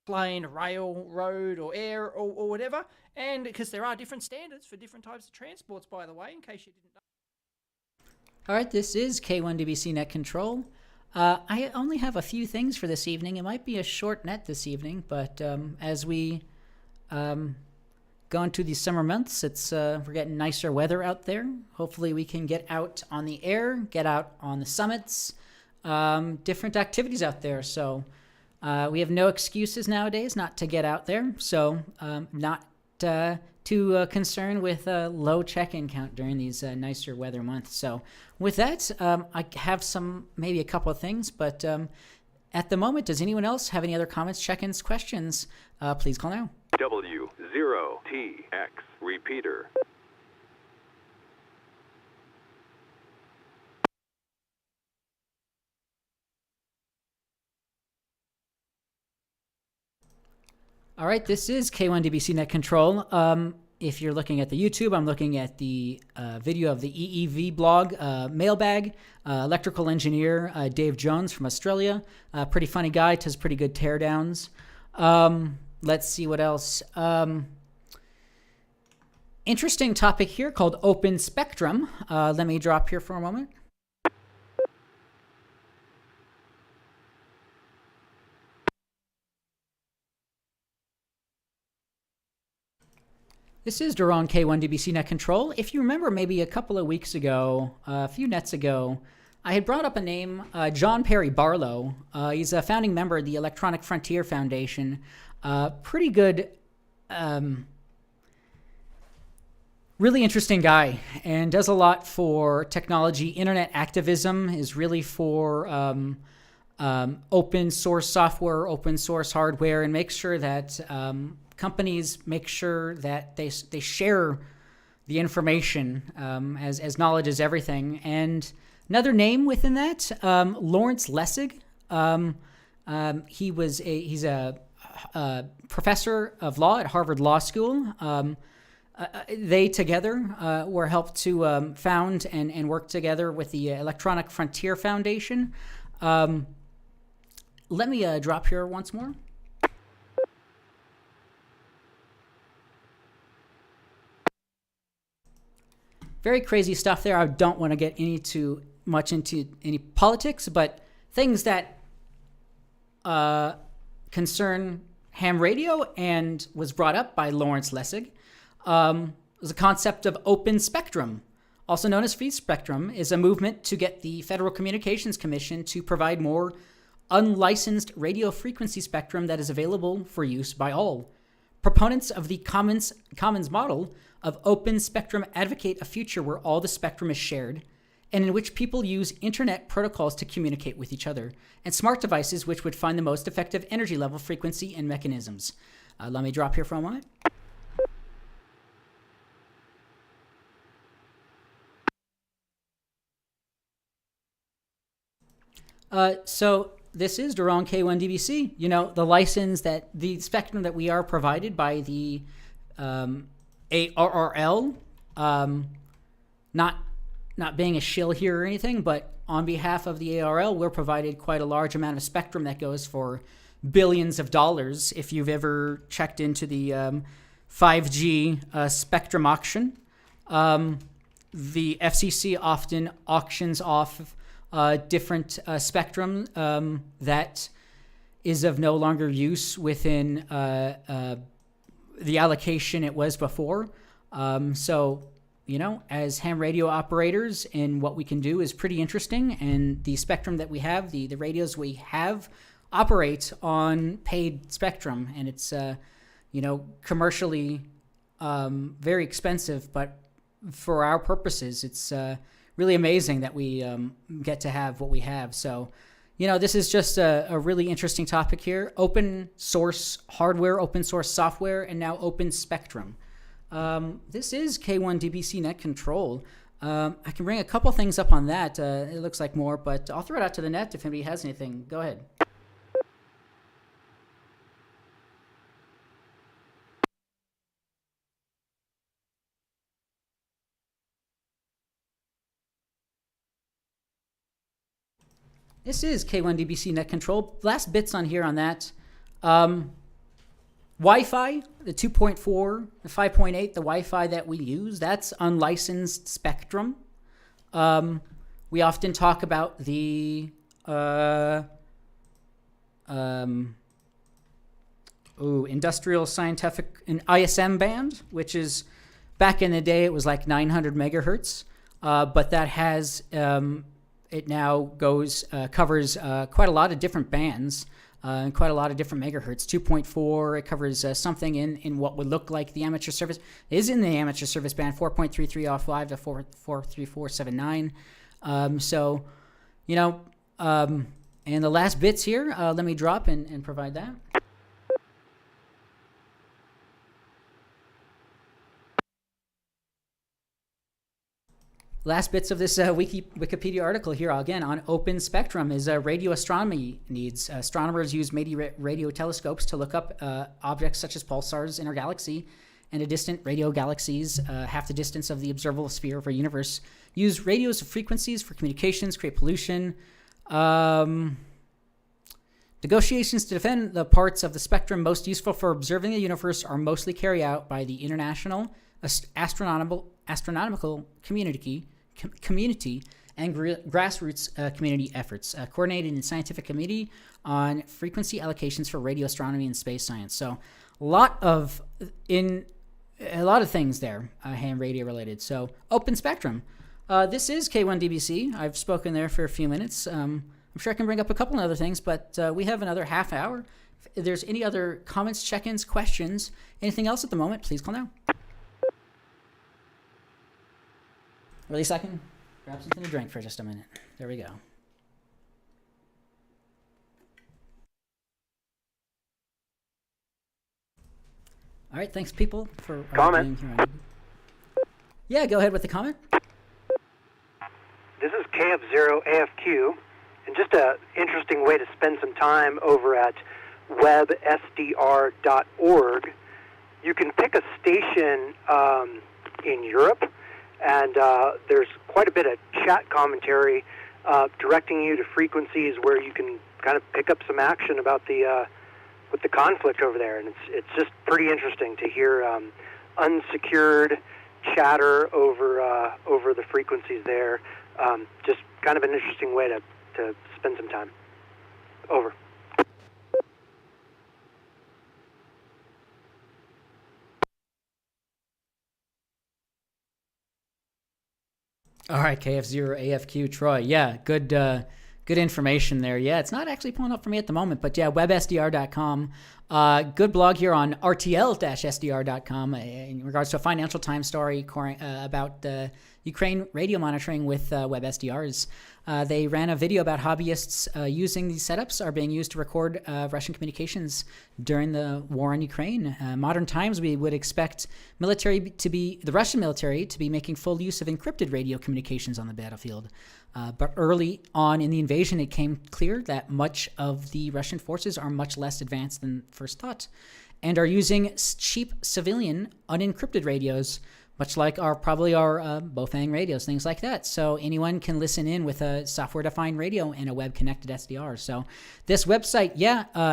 Speaker 16: plane, rail, road, or air, or whatever. And because there are different standards for different types of transports, by the way, in case you didn't know.
Speaker 11: All right, this is K1DBC Net Control. I only have a few things for this evening. It might be a short net this evening, but as we go into these summer months, we're getting nicer weather out there. Hopefully we can get out on the air, get out on the summits, different activities out there. So we have no excuses nowadays not to get out there. So not too concerned with a low check-in count during these nicer weather months. So with that, I have maybe a couple of things, but at the moment, does anyone else have any other comments, check-ins, questions? Please call now.
Speaker 17: W0TX repeater.
Speaker 11: All right, this is K1DBC Net Control. If you're looking at the YouTube, I'm looking at the video of the EEV blog mailbag. Electrical engineer Dave Jones from Australia. Pretty funny guy, does pretty good teardowns. Let's see what else. Interesting topic here called open spectrum. Let me drop here for a moment. This is Daron K1DBC Net Control. If you remember, maybe a couple of weeks ago, a few nets ago, I had brought up a name, John Perry Barlow. He's a founding member of the Electronic Frontier Foundation. Pretty good, really interesting guy, and does a lot for technology. Internet activism is really for open source software, open source hardware, and makes sure that companies make sure that they share the information as knowledge is everything. And another name within that, Lawrence Lessig. He's a professor of law at Harvard Law School. They together were helped to found and work together with the Electronic Frontier Foundation. Let me drop here once more. Very crazy stuff there. I don't want to get too much into any politics, but things that concern ham radio and was brought up by Lawrence Lessig was a concept of open spectrum, also known as free spectrum, is a movement to get the Federal Communications Commission to provide more unlicensed radio frequency spectrum that is available for use by all. Proponents of the Commons model of open spectrum advocate a future where all the spectrum is shared and in which people use internet protocols to communicate with each other, and smart devices which would find the most effective energy level, frequency, and mechanisms. Let me drop here for a moment. So this is Drone K1DBC. You know, the spectrum that we are provided by the ARRL, not being a shill here or anything, but on behalf of the ARRL, we're provided quite a large amount of spectrum that goes for billions of dollars. If you've ever checked into the 5G spectrum auction, the FCC often auctions off different spectrum that is of no longer use within the allocation it was before. So, you know, as ham radio operators, and what we can do is pretty interesting. And the spectrum that we have, the radios we have, operate on paid spectrum, and it's you know, commercially very expensive, but for our purposes, it's really amazing that we get to have what we have. So, you know, this is just a really interesting topic here. Open source hardware, open source software, and now open spectrum. This is K1DBC Net Control. I can bring a couple things up on that. It looks like more, but I'll throw it out to the net if anybody has anything. Go ahead. This is K1DBC Net Control. Last bits on here on that. Wi-Fi, the 2.4, the 5.8, the Wi-Fi that we use, that's unlicensed spectrum. We often talk about the industrial scientific and ISM band, which is, back in the day, it was like 900 megahertz, but that has... it now covers quite a lot of different bands and quite a lot of different megahertz. 2.4, it covers something in what would look like the amateur service. It is in the amateur service band, 4.33 off live to 43479. So, you know, and the last bits here, let me drop and provide that. Last bits of this Wikipedia article here, again, on open spectrum, is radio astronomy needs. Astronomers use radio telescopes to look up objects such as pulsars in our galaxy and distant radio galaxies, half the distance of the observable sphere of our universe. Use radios frequencies for communications, create pollution. Negotiations to defend the parts of the spectrum most useful for observing the universe are mostly carried out by the international astronomical community and grassroots community efforts, coordinated in scientific committee on frequency allocations for radio astronomy and space science. So a lot of things there, ham radio related. So open spectrum. This is K1DBC. I've spoken there for a few minutes. I'm sure I can bring up a couple of other things, but we have another half hour. If there's any other comments, check-ins, questions, anything else at the moment, please call now. Or at least I can grab something to drink for just a minute. There we go. All right, thanks, people, for
Speaker 15: comment.
Speaker 11: Being here. Yeah, go ahead with the comment.
Speaker 15: This is KF0AFQ, and just an interesting way to spend some time over at websdr.org. You can pick a station in Europe, and there's quite a bit of chat commentary directing you to frequencies where you can kind of pick up some action about with the conflict over there, and it's just pretty interesting to hear unsecured chatter over the frequencies there. Just kind of an interesting way to spend some time. Over.
Speaker 11: All right, KF0AFQ Troy. Yeah, good information there. Yeah, it's not actually pulling up for me at the moment, but yeah, websdr.com. Good blog here on rtl-sdr.com in regards to a Financial Times story about Ukraine radio monitoring with web SDRs. They ran a video about hobbyists using these setups are being used to record Russian communications during the war in Ukraine. Modern times, we would expect the Russian military to be making full use of encrypted radio communications on the battlefield. But early on in the invasion, it came clear that much of the Russian forces are much less advanced than first thought and are using cheap civilian unencrypted radios, much like our Bofang radios, things like that. So anyone can listen in with a software-defined radio and a web-connected SDR. So this website,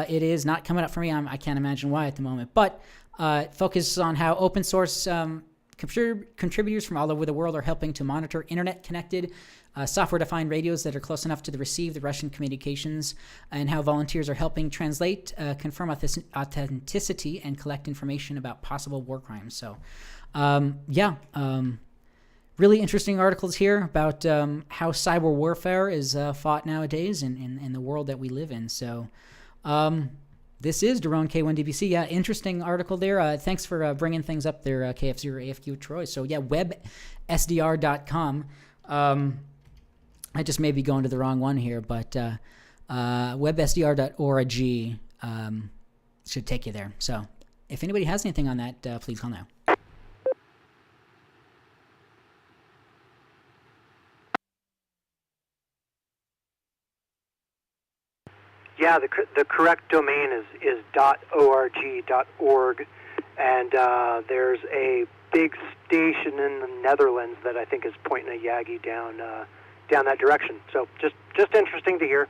Speaker 11: it is not coming up for me. I can't imagine why at the moment. But it focuses on how open source contributors from all over the world are helping to monitor internet-connected software-defined radios that are close enough to receive the Russian communications, and how volunteers are helping translate, confirm authenticity, and collect information about possible war crimes. So really interesting articles here about how cyber warfare is fought nowadays in the world that we live in. So this is Daron K1DBC. Yeah, interesting article there. Thanks for bringing things up there, KF0AFQ Troy. So yeah, websdr.com. I just may be going to the wrong one here, but websdr.org should take you there. So if anybody has anything on that, please call now.
Speaker 15: Yeah, the correct domain is .org.org, and there's a big station in the Netherlands that I think is pointing a Yagi down that direction. So just interesting to hear.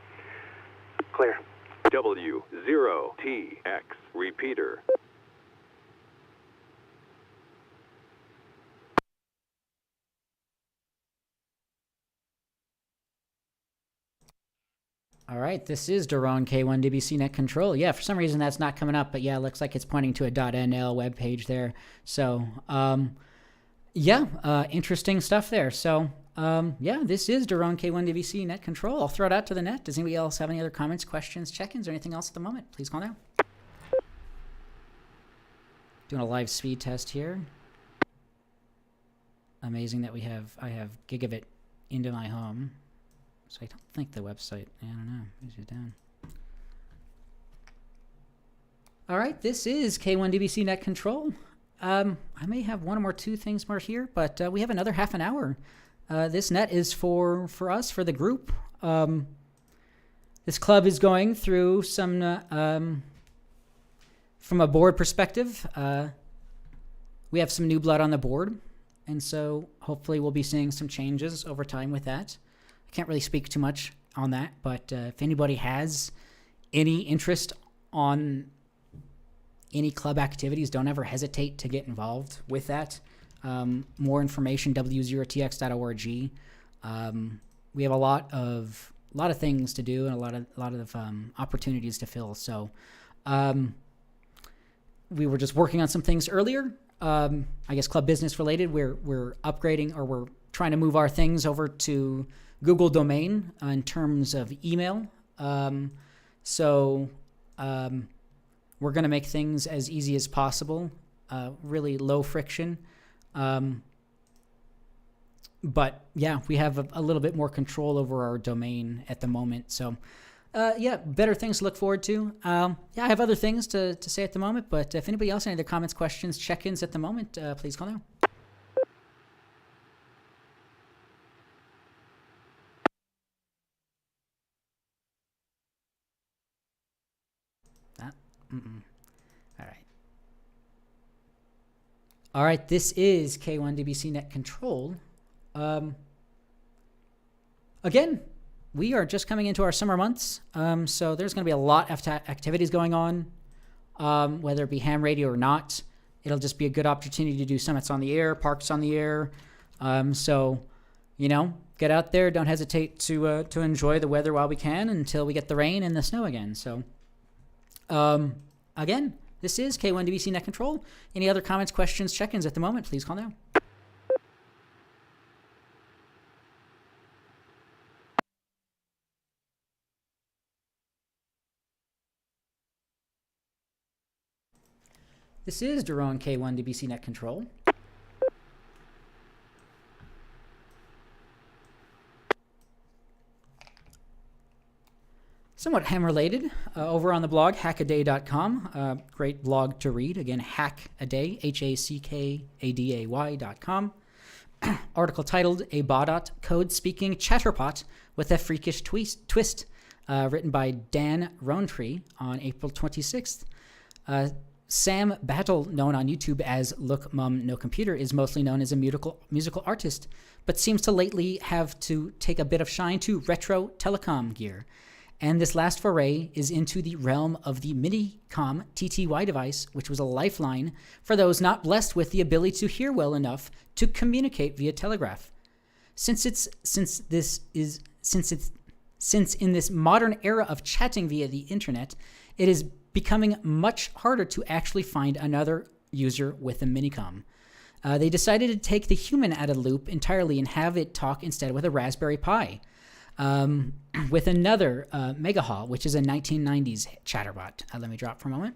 Speaker 15: Clear.
Speaker 17: W0TX repeater.
Speaker 11: All right, this is Daron K1DBC Net Control. Yeah, for some reason that's not coming up, but yeah, it looks like it's pointing to a .nl web page there. So, interesting stuff there. So, this is Daron K1DBC Net Control. I'll throw it out to the net. Does anybody else have any other comments, questions, check-ins, or anything else at the moment? Please call now. Doing a live speed test here. Amazing that I have gigabit into my home. So I don't think the website, I don't know, is it down? All right, this is K1DBC Net Control. I may have one or two things more here, but we have another half an hour. This net is for us, for the group. This club is going through some, from a board perspective, we have some new blood on the board, and so hopefully we'll be seeing some changes over time with that. Can't really speak too much on that, but if anybody has any interest on any club activities, don't ever hesitate to get involved with that. More information, W0TX.org. We have a lot of things to do and a lot of opportunities to fill. So we were just working on some things earlier. I guess club business related. We're upgrading, or we're trying to move our things over to Google domain in terms of email. We're going to make things as easy as possible, really low friction. But yeah, we have a little bit more control over our domain at the moment. So better things to look forward to. I have other things to say at the moment, but if anybody else has any other comments, questions, check-ins at the moment, please call now. All right, this is K1DBC Net Control. Again, we are just coming into our summer months, so there's going to be a lot of activities going on, whether it be ham radio or not. It'll just be a good opportunity to do summits on the air, parks on the air. Get out there. Don't hesitate to enjoy the weather while we can until we get the rain and the snow again. So, again, this is K1DBC Net Control. Any other comments, questions, check-ins at the moment, please call now. This is Daron K1 DBC Net Control. Somewhat ham-related, over on the blog, hackaday.com. Great blog to read. Again, hackaday, HACKADAY.com. Article titled, A Baudot Code-Speaking Chatterpot with a Freakish Twist, written by Dan Rowntree on April 26th. Sam Battle, known on YouTube as Look Mum No Computer, is mostly known as a musical artist, but seems to lately have to take a bit of shine to retro telecom gear. And this last foray is into the realm of the Minicom TTY device, which was a lifeline for those not blessed with the ability to hear well enough to communicate via telegraph. Since in this modern era of chatting via the internet, it is becoming much harder to actually find another user with a Minicom. They decided to take the human out of the loop entirely and have it talk instead with a Raspberry Pi. With another Megahall, which is a 1990s chatterbot. Let me drop for a moment.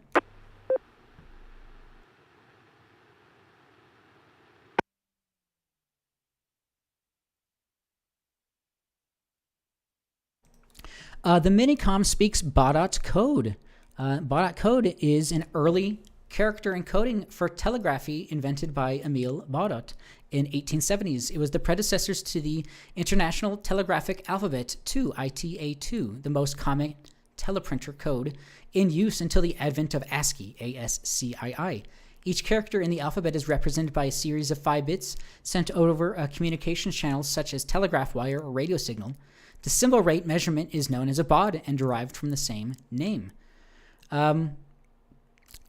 Speaker 11: The Minicom speaks Baudot code. Baudot code is an early character encoding for telegraphy invented by Emil Baudot in 1870s. It was the predecessors to the International Telegraphic Alphabet 2, ITA2, the most common teleprinter code in use until the advent of ASCII, ASCII. Each character in the alphabet is represented by a series of 5 bits sent over communication channels such as telegraph wire or radio signal. The symbol rate measurement is known as a baud and derived from the same name.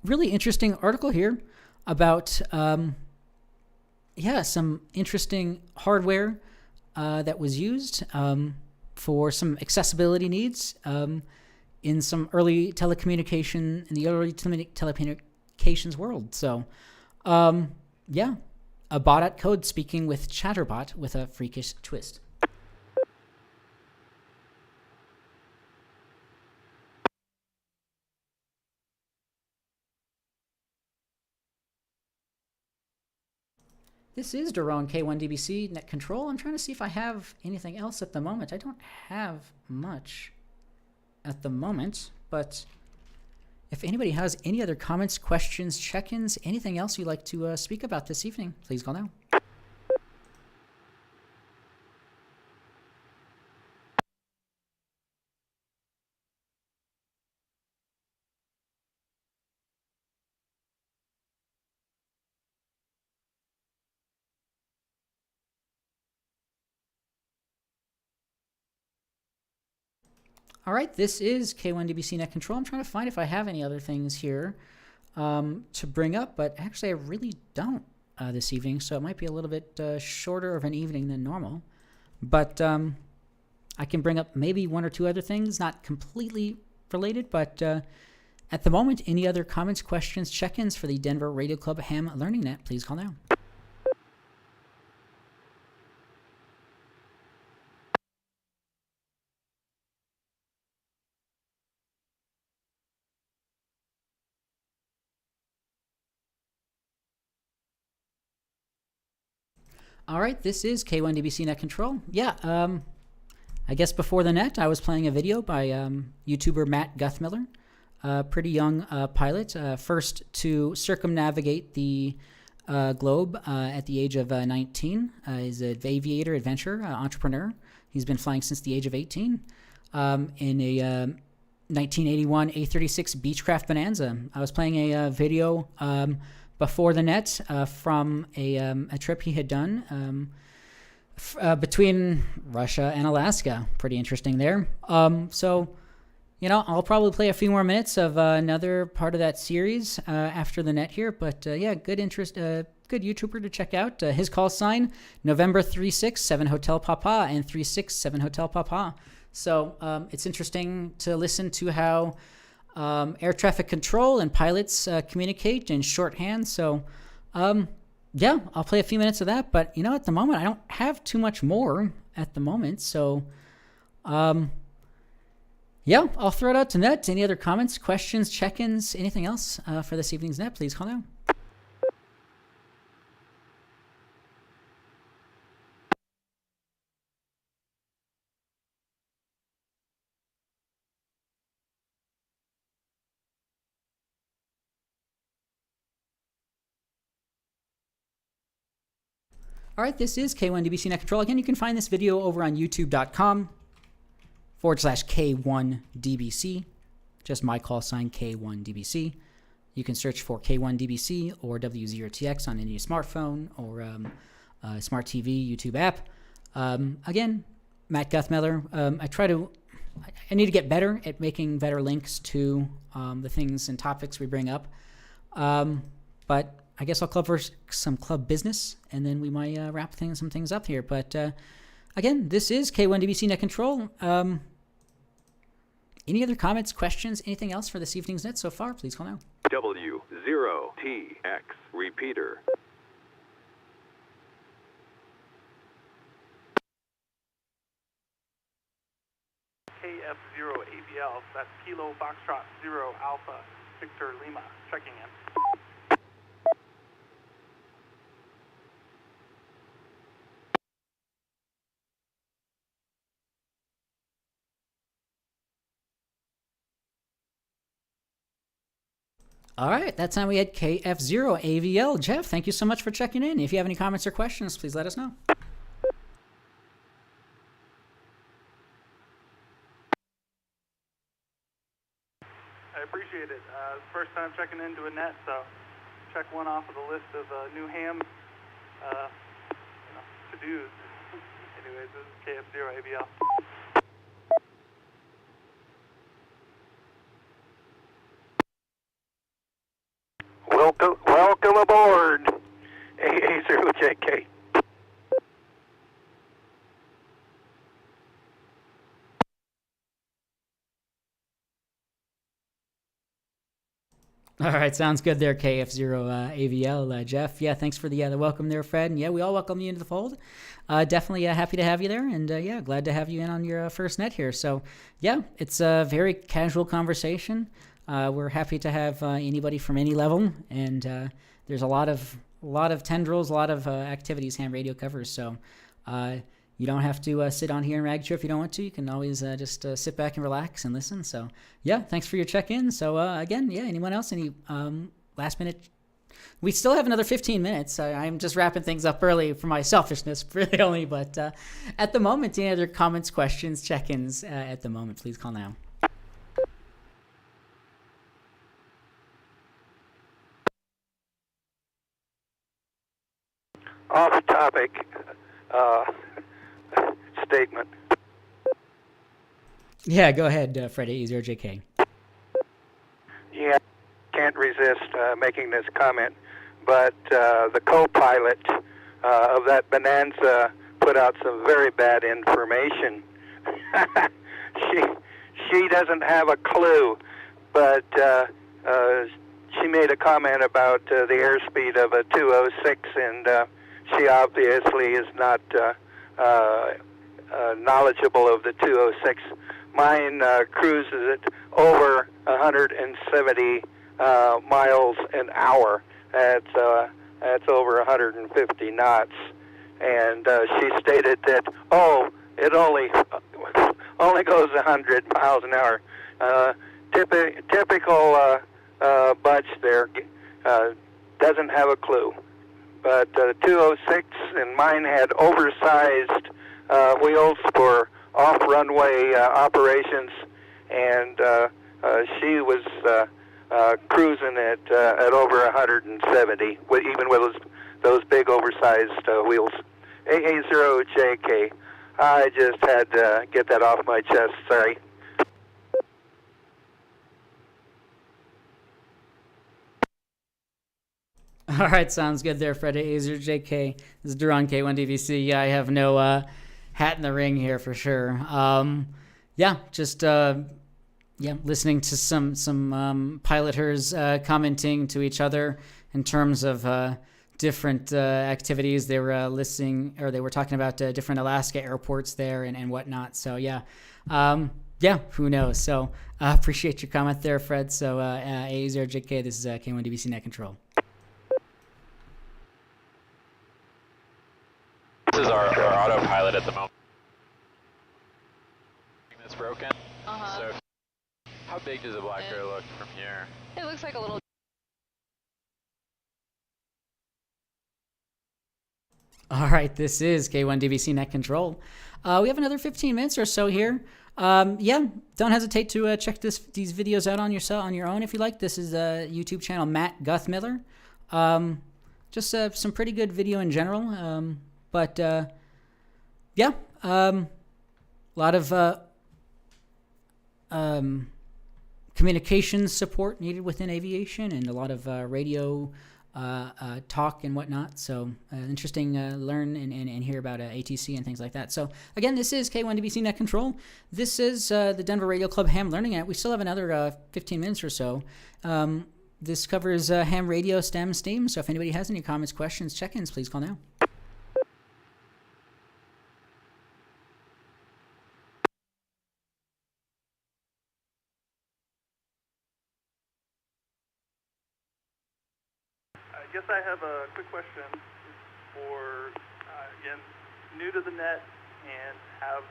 Speaker 11: Really interesting article here about some interesting hardware that was used for some accessibility needs in some early telecommunications world. So, a Baudot code speaking with Chatterbot with a freakish twist. This is Daron K1 DBC Net Control. I'm trying to see if I have anything else at the moment. I don't have much at the moment, but if anybody has any other comments, questions, check-ins, anything else you'd like to speak about this evening, please call now. All right, this is K1DBC Net Control. I'm trying to find if I have any other things here to bring up, but actually I really don't this evening, so it might be a little bit shorter of an evening than normal. But I can bring up maybe 1 or 2 other things, not completely related, but at the moment, any other comments, questions, check-ins for the Denver Radio Club Ham Learning Net, please call now. All right, this is K1DBC Net Control. I guess before the net, I was playing a video by YouTuber Matt Guthmiller, a pretty young pilot, first to circumnavigate the globe at the age of 19. He's an aviator, adventurer, entrepreneur. He's been flying since the age of 18 in a 1981 A36 Beechcraft Bonanza. I was playing a video before the net from a trip he had done between Russia and Alaska. Pretty interesting there. So, I'll probably play a few more minutes of another part of that series after the net here. But good interest, good YouTuber to check out. His call sign, November 367 Hotel Papa and 367 Hotel Papa. So it's interesting to listen to how air traffic control and pilots communicate in shorthand. So, I'll play a few minutes of that. But, at the moment, I don't have too much more at the moment. So, yeah, I'll throw it out to Net. Any other comments, questions, check-ins, anything else for this evening's Net? Please call now. All right, this is K1DBC Net Control. Again, you can find this video over on youtube.com/K1DBC. Just my call sign, K1DBC. You can search for K1DBC or W0TX on any smartphone or smart TV, YouTube app. Again, Matt Guthmiller. I need to get better at making better links to the things and topics we bring up. But I guess I'll cover some club business, and then we might wrap some things up here. But again, this is K1DBC Net Control. Any other comments, questions, anything else for this evening's Net so far? Please call now.
Speaker 17: W0TX repeater.
Speaker 18: KF0 ABL, that's Kilo Foxtrot 0 Alpha Victor Lima, checking in.
Speaker 11: All right, that time we had KF0 AVL. Jeff, thank you so much for checking in. If you have any comments or questions, please let us know.
Speaker 18: I appreciate it. First time checking into a net, so check one off of the list of new ham to-dos. Anyways, this is KF0 ABL.
Speaker 19: Welcome aboard, AA0JK.
Speaker 11: All right, sounds good there, KF0 AVL. Jeff, yeah, thanks for the welcome there, Fred. And yeah, we all welcome you into the fold. Definitely happy to have you there, and yeah, glad to have you in on your first net here. So yeah, it's a very casual conversation. We're happy to have anybody from any level, and there's a lot of tendrils, a lot of activities ham radio covers. So you don't have to sit on here and rag if you don't want to. You can always just sit back and relax and listen. So yeah, thanks for your check-in. So again, yeah, anyone else? Any last minute? We still have another 15 minutes. I'm just wrapping things up early for my selfishness, really only. But at the moment, any other comments, questions, check-ins at the moment, please call now.
Speaker 19: Off topic statement.
Speaker 11: Yeah, go ahead, Freddie, A0JK.
Speaker 19: Yeah, can't resist making this comment, but the co-pilot of that Bonanza put out some very bad information. She doesn't have a clue, but she made a comment about the airspeed of a 206, and she obviously is not knowledgeable of the 206. Mine cruises at over 170 miles an hour. That's over 150 knots. And she stated that, it only goes 100 miles an hour. Typical Butch there doesn't have a clue. But 206 and mine had oversized wheels for off-runway operations, and she was cruising at over 170, even with those big oversized wheels. AA0JK. I just had to get that off my chest. Sorry.
Speaker 11: All right, sounds good there, Freddie. A0JK. This is Duran K1DVC. Yeah, I have no hat in the ring here for sure. Yeah, just listening to some piloters commenting to each other in terms of different activities. They were listing, or they were talking about different Alaska airports there and whatnot. So yeah, Yeah, who knows? So appreciate your comment there, Fred. So A0JK, this is K1DBC Net Control.
Speaker 1: This is our autopilot at the moment. It's broken. So how big does a black bear look from here?
Speaker 2: It looks like a little.
Speaker 11: All right, this is K1DBC Net Control. We have another 15 minutes or so here. Yeah, don't hesitate to check these videos out on your own if you like. This is the YouTube channel Matt Guthmiller. Just some pretty good video in general. But yeah, a lot of communications support needed within aviation, and a lot of radio talk and whatnot. So interesting learn and hear about ATC and things like that. So again, this is K1DBC Net Control. This is the Denver Radio Club Ham Learning Net. We still have another 15 minutes or so. This covers ham radio, s.t.e.m. So if anybody has any comments, questions, check-ins, please call now.
Speaker 18: I guess I have a quick question for, again, new to the net and have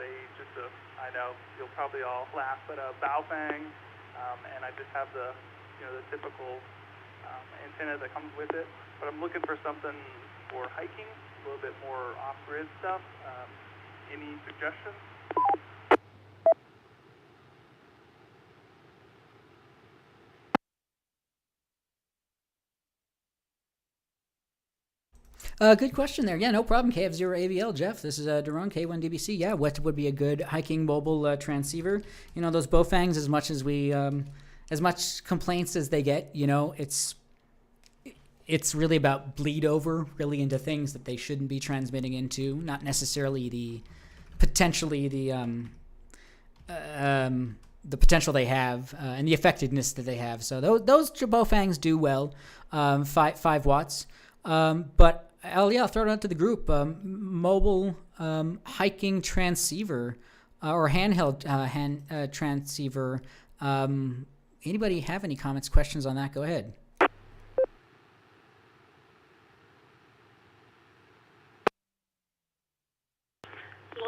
Speaker 18: I know you'll probably all laugh, but a bow fang, and I just have the typical antenna that comes with it. But I'm looking for something for hiking, a little bit more off-grid stuff. Any suggestions?
Speaker 11: Good question there. Yeah, no problem. KF0AVL, Jeff. This is Daron, K1DBC. Yeah, what would be a good hiking mobile transceiver? You know, those Baofangs, as much complaints as they get, it's really about bleed over really into things that they shouldn't be transmitting into, not necessarily the potential they have and the effectiveness that they have. So those Baofangs do well, 5 watts, but I'll throw it out to the group. Mobile hiking transceiver or handheld transceiver. Anybody have any comments, questions on that? Go ahead.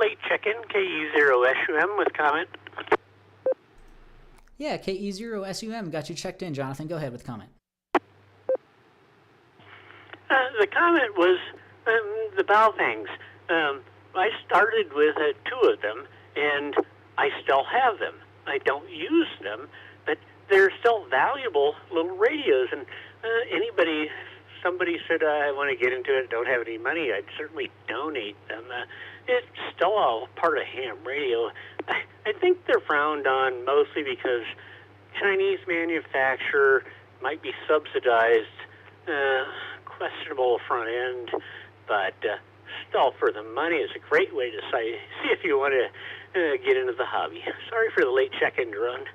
Speaker 14: Late check-in, KE0SUM with comment.
Speaker 11: Yeah, KE0SUM got you checked in, Jonathan. Go ahead with comment.
Speaker 14: The comment was the Baofangs. I started with 2 of them, and I still have them. I don't use them, but they're still valuable little radios. And somebody said, I want to get into it, don't have any money, I'd certainly donate them. It's still all part of ham radio. I think they're frowned on mostly because Chinese manufacturer might be subsidized. Questionable front end, but still for the money is a great way to see if you want to get into the hobby. Sorry for the late check-in run.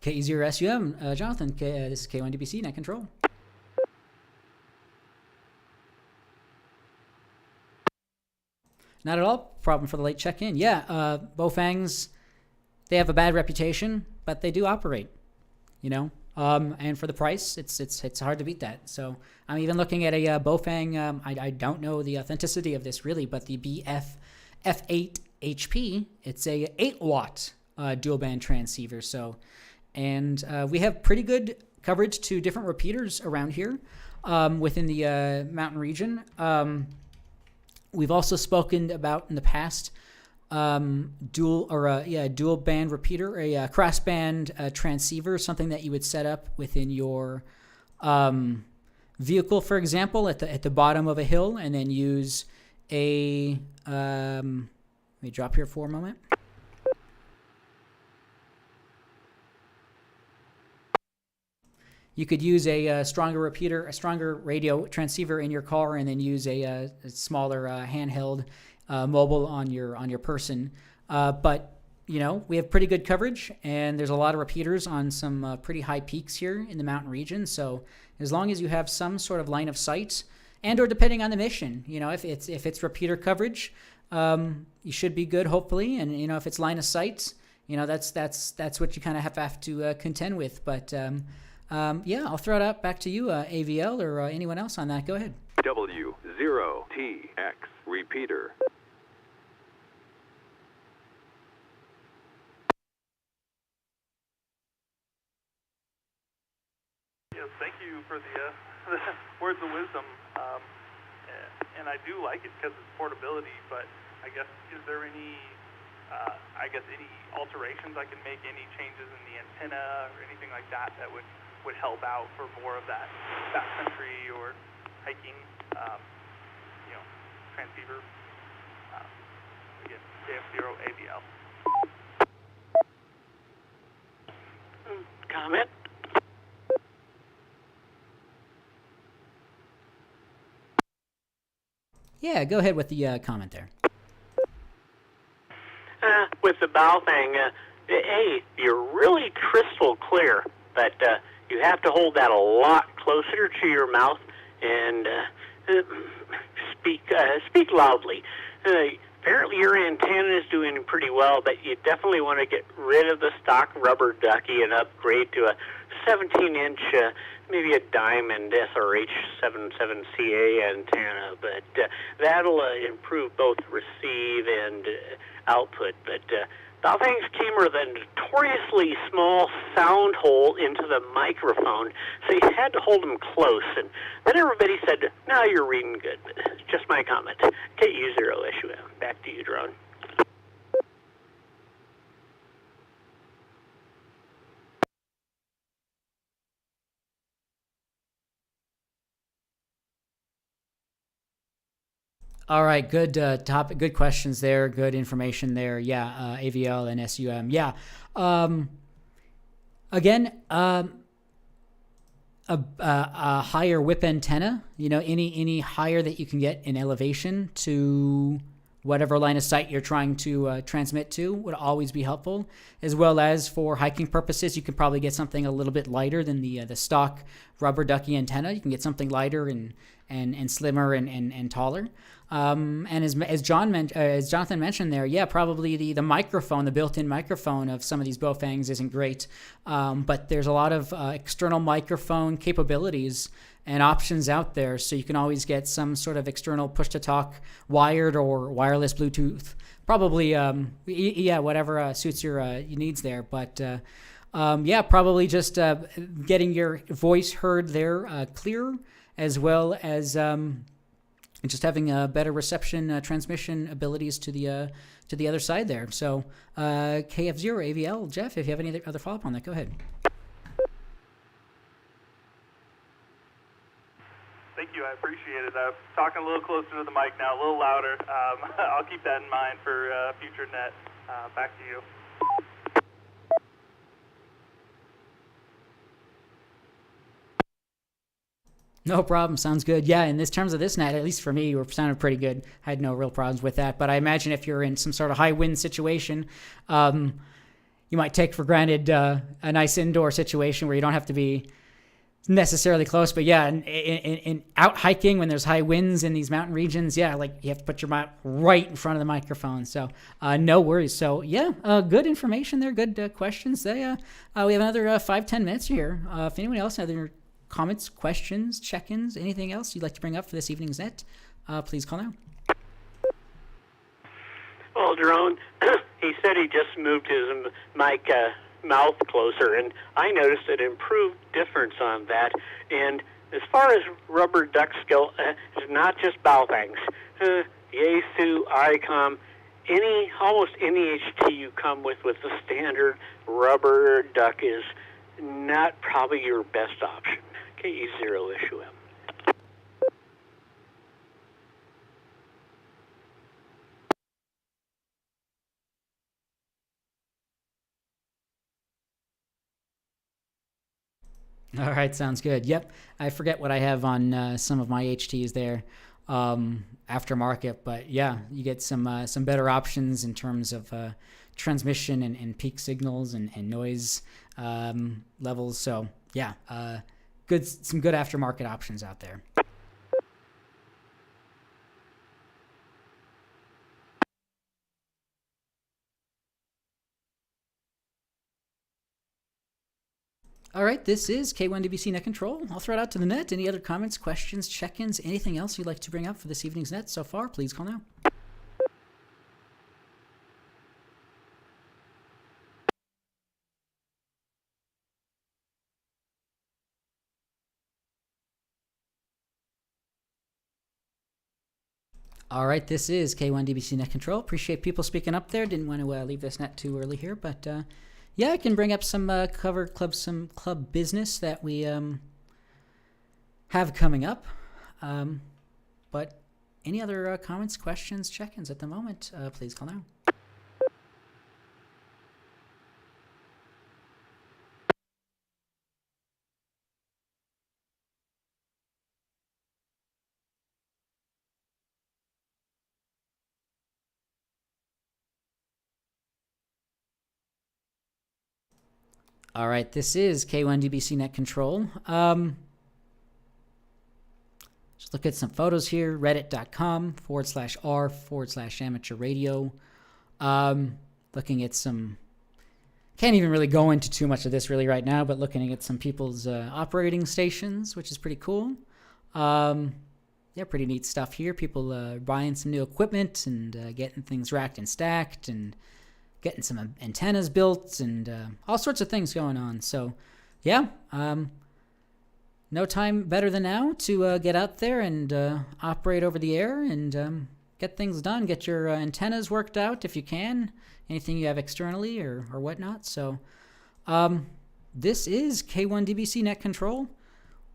Speaker 11: KE0SUM, Jonathan, this is K1DBC Net Control. Not at all problem for the late check-in. Yeah, Baofangs, they have a bad reputation, but they do operate, and for the price, it's hard to beat that. So I'm even looking at a Baofang. I don't know the authenticity of this really, but the BF-F8 HP, it's a 8-watt dual band transceiver. So, and we have pretty good coverage to different repeaters around here within the mountain region. We've also spoken about in the past dual band repeater, a cross band transceiver, something that you would set up within your vehicle, for example, at the bottom of a hill, and then use a. Let me drop here for a moment. You could use a stronger repeater, a stronger radio transceiver in your car, and then use a smaller handheld mobile on your person. But you know, we have pretty good coverage, and there's a lot of repeaters on some pretty high peaks here in the mountain region. So as long as you have some sort of line of sight, and or depending on the mission, you know, if it's repeater coverage, you should be good, hopefully. And you know, if it's line of sight, you know, that's what you kind of have to contend with. But yeah, I'll throw it out back to you, AVL, or anyone else on that. Go ahead.
Speaker 17: W0TX repeater.
Speaker 18: Yes, thank you for the words of wisdom. And I do like it because it's portability, but I guess, is there any, any alterations I can make, any changes in the antenna or anything like that that would help out for more of that backcountry or hiking, transceiver? Again, JF0ABL.
Speaker 14: Comment?
Speaker 11: Yeah, go ahead with the comment there.
Speaker 14: With the bow thing, hey, you're really crystal clear, but you have to hold that a lot closer to your mouth and speak loudly. Apparently your antenna is doing pretty well, but you definitely want to get rid of the stock rubber ducky and upgrade to a 17-inch, maybe a diamond SRH77CA antenna, but that'll improve both receive and output. But Balfang's came with a notoriously small sound hole into the microphone, so you had to hold them close. And then everybody said, "No, you're reading good." But just my comment. KU0SUM. Back to you, drone.
Speaker 11: All right, good topic, good questions there, good information there. Yeah, AVL and SUM. Yeah. Again, a higher whip antenna. You know, any higher that you can get in elevation to whatever line of sight you're trying to transmit to would always be helpful. As well as for hiking purposes, you could probably get something a little bit lighter than the stock rubber ducky antenna. You can get something lighter and slimmer and taller. And as Jonathan mentioned there, yeah, probably the microphone, the built-in microphone of some of these Baofangs isn't great. But there's a lot of external microphone capabilities and options out there, so you can always get some sort of external push-to-talk wired or wireless Bluetooth. Probably, yeah, whatever suits your needs there. But yeah, probably just getting your voice heard there clearer, as well as just having better reception transmission abilities to the other side there. So KF0 AVL, Jeff, if you have any other follow-up on that, go ahead.
Speaker 18: Thank you, I appreciate it. I'm talking a little closer to the mic now, a little louder. I'll keep that in mind for future net. Back to you.
Speaker 11: No problem. Sounds good. Yeah, in terms of this net, at least for me, it sounded pretty good. I had no real problems with that. But I imagine if you're in some sort of high wind situation, you might take for granted a nice indoor situation where you don't have to be necessarily close. But yeah, in out hiking when there's high winds in these mountain regions, yeah, like you have to put your mouth right in front of the microphone. So no worries. So yeah, good information there. Good questions. We have another 5-10 minutes here. If anyone else has other comments, questions, check-ins, anything else you'd like to bring up for this evening's net, please call now.
Speaker 14: Well, Drone, he said he just moved his mic mouth closer, and I noticed an improved difference on that. And as far as rubber duck skill, it's not just Baofangs. Yaesu, ICOM, almost any HT you come with the standard rubber duck is not probably your best option. KE0SUM.
Speaker 11: All right, sounds good. Yep, I forget what I have on some of my HTs there, aftermarket, but yeah, you get some better options in terms of transmission and peak signals and noise levels. So yeah, some good aftermarket options out there. All right, this is K1DBC Net Control. I'll throw it out to the net. Any other comments, questions, check-ins, anything else you'd like to bring up for this evening's net so far, please call now. All right, this is K1DBC Net Control. Appreciate people speaking up there. Didn't want to leave this net too early here, but yeah, I can bring up some some club business that we have coming up. But any other comments, questions, check-ins at the moment, please call now. All right, this is K1DBC Net Control. Just look at some photos here, reddit.com/r/amateur radio. Looking at some, can't even really go into too much of this really right now, but looking at some people's operating stations, which is pretty cool. Yeah, pretty neat stuff here. People buying some new equipment and getting things racked and stacked and getting some antennas built and all sorts of things going on. So yeah, no time better than now to get out there and operate over the air and get things done. Get your antennas worked out if you can, anything you have externally or whatnot. So this is K1DBC Net Control.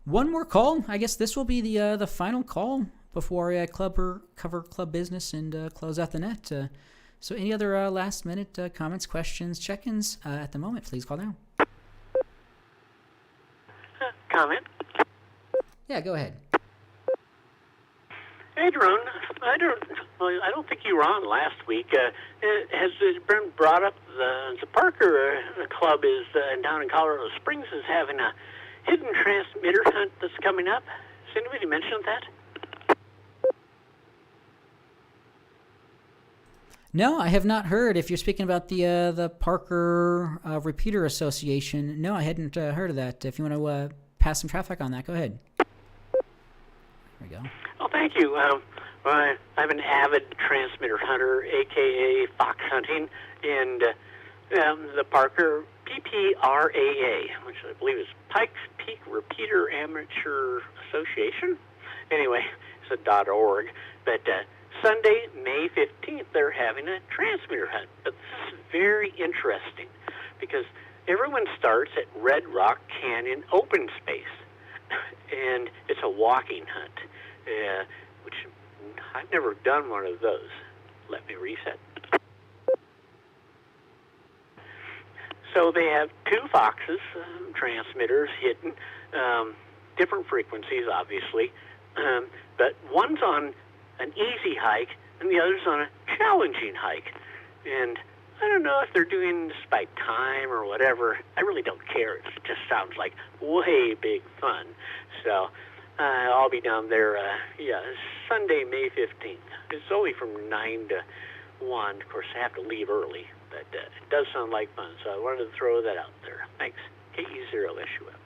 Speaker 11: One more call. I guess this will be the final call before I cover club business and close out the net. So any other last-minute comments, questions, check-ins at the moment, please call now.
Speaker 14: Comment?
Speaker 11: Yeah, go ahead.
Speaker 14: Hey, Drone. I don't think you were on last week. Has it been brought up the Parker Club is down in Colorado Springs is having a hidden transmitter hunt that's coming up? Has anybody mentioned that?
Speaker 11: No, I have not heard. If you're speaking about the Parker Repeater Association, no, I hadn't heard of that. If you want to pass some traffic on that, go ahead. There we go.
Speaker 14: Oh, thank you. I'm an avid transmitter hunter, a.k.a. fox hunting, and the Parker PPRAA, which I believe is Pikes Peak Repeater Amateur Association. Anyway, it's a .org, but Sunday, May 15th, they're having a transmitter hunt. But this is very interesting because everyone starts at Red Rock Canyon Open Space, and it's a walking hunt, which I've never done one of those. Let me reset. So they have two Foxes, transmitters hidden, different frequencies, obviously, but one's on an easy hike, and the other's on a challenging hike. And I don't know if they're doing this by time or whatever. I really don't care. It just sounds like way big fun. So I'll be down there, Sunday, May 15th. It's only from 9 to 1. Of course, I have to leave early, but it does sound like fun. So I wanted to throw that out there. Thanks. KE0SUM.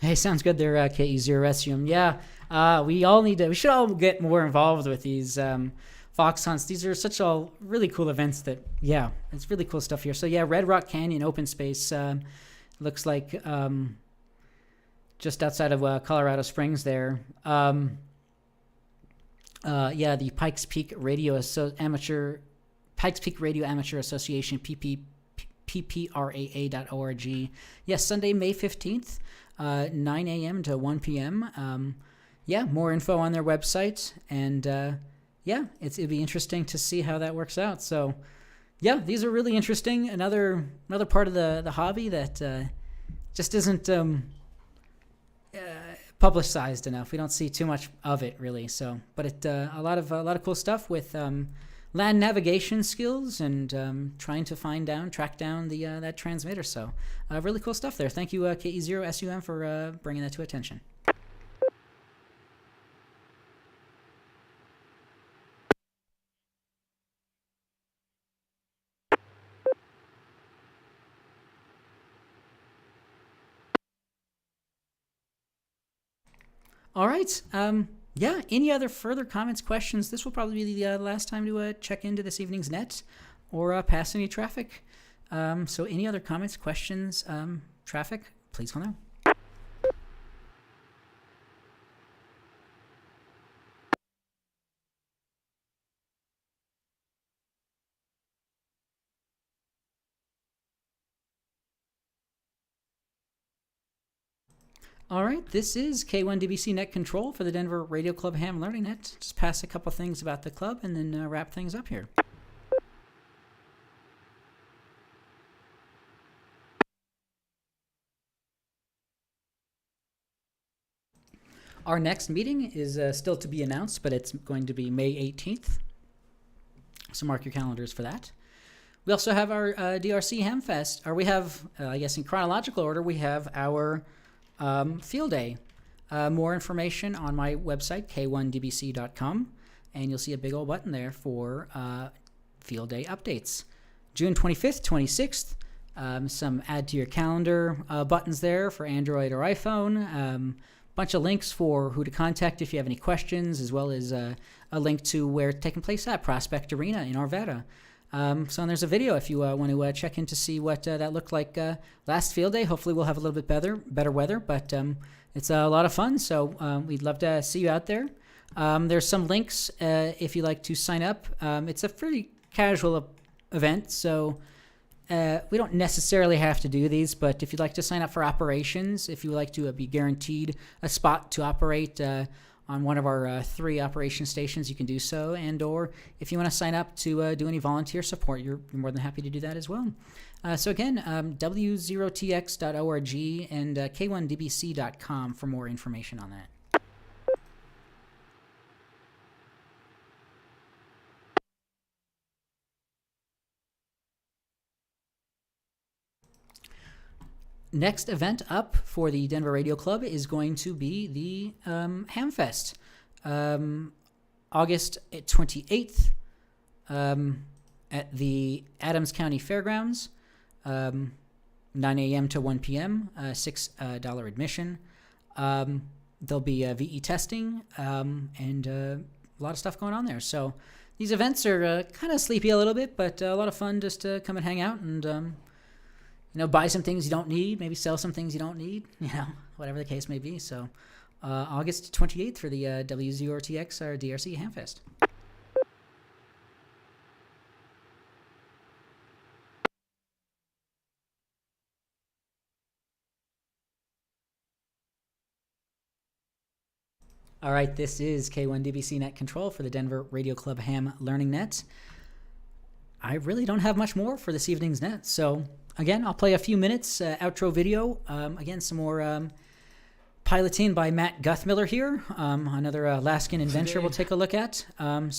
Speaker 11: Hey, sounds good there, KE0SUM. Yeah, we should all get more involved with these fox hunts. These are such all really cool events that, yeah, it's really cool stuff here. So yeah, Red Rock Canyon Open Space looks like just outside of Colorado Springs there. Yeah, the Pikes Peak Radio Amateur Association, PPRAA.org. Yes, Sunday, May 15th. 9 a.m. to 1 p.m. Yeah, more info on their website, and yeah, it'd be interesting to see how that works out. So, yeah, these are really interesting. Another part of the hobby that just isn't publicized enough. We don't see too much of it really. So, but it a lot of cool stuff with land navigation skills and trying to track down the that transmitter. So, really cool stuff there. Thank you, KE0SUM, for bringing that to attention. All right. Yeah, any other further comments, questions? This will probably be the last time to check into this evening's net or pass any traffic. So any other comments, questions, traffic, please call now. All right, this is K1DBC Net Control for the Denver Radio Club Ham Learning Net. Just pass a couple things about the club and then wrap things up here. Our next meeting is still to be announced, but it's going to be May 18th. So mark your calendars for that. We also have our DRC Hamfest, or we have, I guess in chronological order, we have our field day. More information on my website, k1dbc.com, and you'll see a big old button there for field day updates. June 25th, 26th, some add to your calendar buttons there for Android or iPhone. Bunch of links for who to contact if you have any questions, as well as a link to where it's taking place at Prospect Arena in Arvada. So there's a video if you want to check in to see what that looked like last field day. Hopefully we'll have a little bit better weather, but it's a lot of fun, so we'd love to see you out there. There's some links if you'd like to sign up. It's a pretty casual event, so we don't necessarily have to do these, but if you'd like to sign up for operations, if you would like to be guaranteed a spot to operate on one of our 3 operation stations, you can do so. And or if you want to sign up to do any volunteer support, you're more than happy to do that as well. So again, W0TX.org and K1DBC.com for more information on that. Next event up for the Denver Radio Club is going to be the Hamfest, August 28th at the Adams County Fairgrounds, 9 a.m. to 1 p.m., $6 admission. There'll be VE testing and a lot of stuff going on there. So these events are kind of sleepy a little bit, but a lot of fun just to come and hang out and buy some things you don't need, maybe sell some things you don't need, whatever the case may be. So August 28th for the W0TX or DRC Hamfest. All right, this is K1DBC Net Control for the Denver Radio Club Ham Learning Net. I really don't have much more for this evening's net, so again, I'll play a few minutes outro video. Again, some more piloting by Matt Guthmiller here. Another Alaskan adventure we'll take a look at. But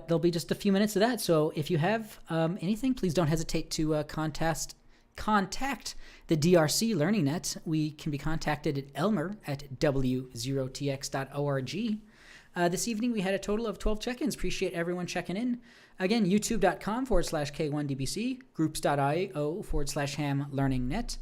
Speaker 11: there'll be just a few minutes of that. So if you have anything, please don't hesitate to contact the DRC Learning Net. We can be contacted at Elmer at W0TX.org. This evening we had a total of 12 check-ins. Appreciate everyone checking in. Again, youtube.com/K1DBC, groups.io/ham learning net.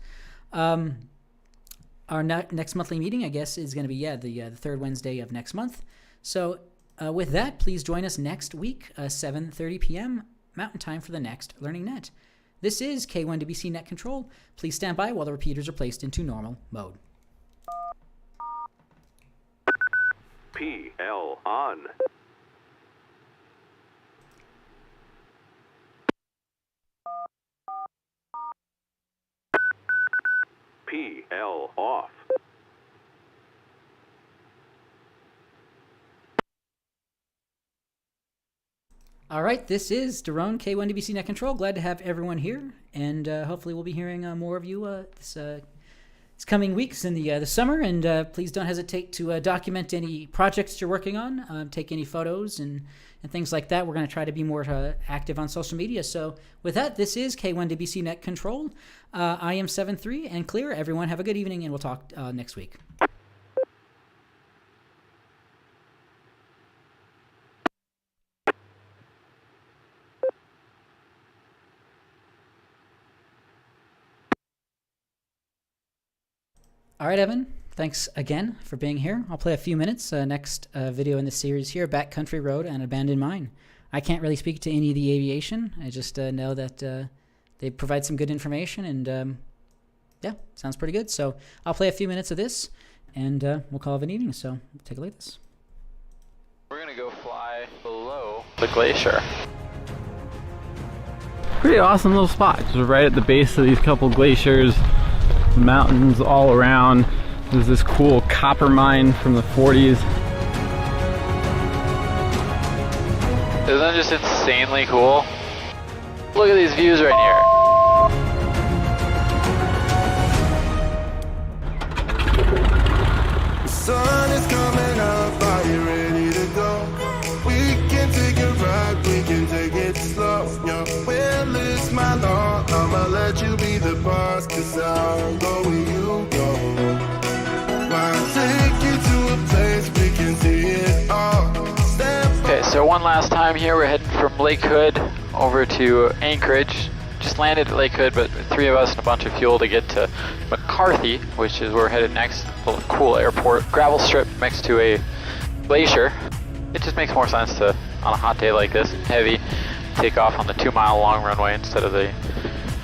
Speaker 11: Our next monthly meeting, I guess, is going to be, the third Wednesday of next month. So with that, please join us next week, 7:30 p.m. Mountain Time for the next Learning Net. This is K1DBC Net Control. Please stand by while the repeaters are placed into normal mode.
Speaker 8: PL on. PL off.
Speaker 11: All right, this is Daron, K1DBC Net Control. Glad to have everyone here, and hopefully we'll be hearing more of you this coming weeks in the summer, and please don't hesitate to document any projects you're working on, take any photos and things like that. We're going to try to be more active on social media. So with that, this is K1WC Net Control. I am 7-3 and clear. Everyone have a good evening, and we'll talk next week. All right, Evan, thanks again for being here. I'll play a few minutes. Next video in the series here, Backcountry Road and Abandoned Mine. I can't really speak to any of the aviation. I just know that they provide some good information, and yeah, sounds pretty good. So I'll play a few minutes of this, and we'll call it an evening. So take a look at this.
Speaker 1: We're going to go fly below the glacier.
Speaker 7: Pretty awesome little spot. Just right at the base of these couple glaciers. Mountains all around. There's this cool copper mine from the 40s.
Speaker 1: Isn't that just insanely cool? Look at these views right here.
Speaker 17: The sun is coming up, are you ready to go? We can take a ride, we can take it slow. Yo, well, it's my law, I'ma let you be the boss, cause I'll go where you go. I'll take you to a place we can see it all.
Speaker 1: Okay, so one last time here, we're heading from Lake Hood over to Anchorage. Just landed at Lake Hood, but 3 of us and a bunch of fuel to get to McCarthy, which is where we're headed next. A little cool airport, gravel strip next to a glacier. It just makes more sense to, on a hot day like this, heavy, take off on the 2-mile long runway instead of the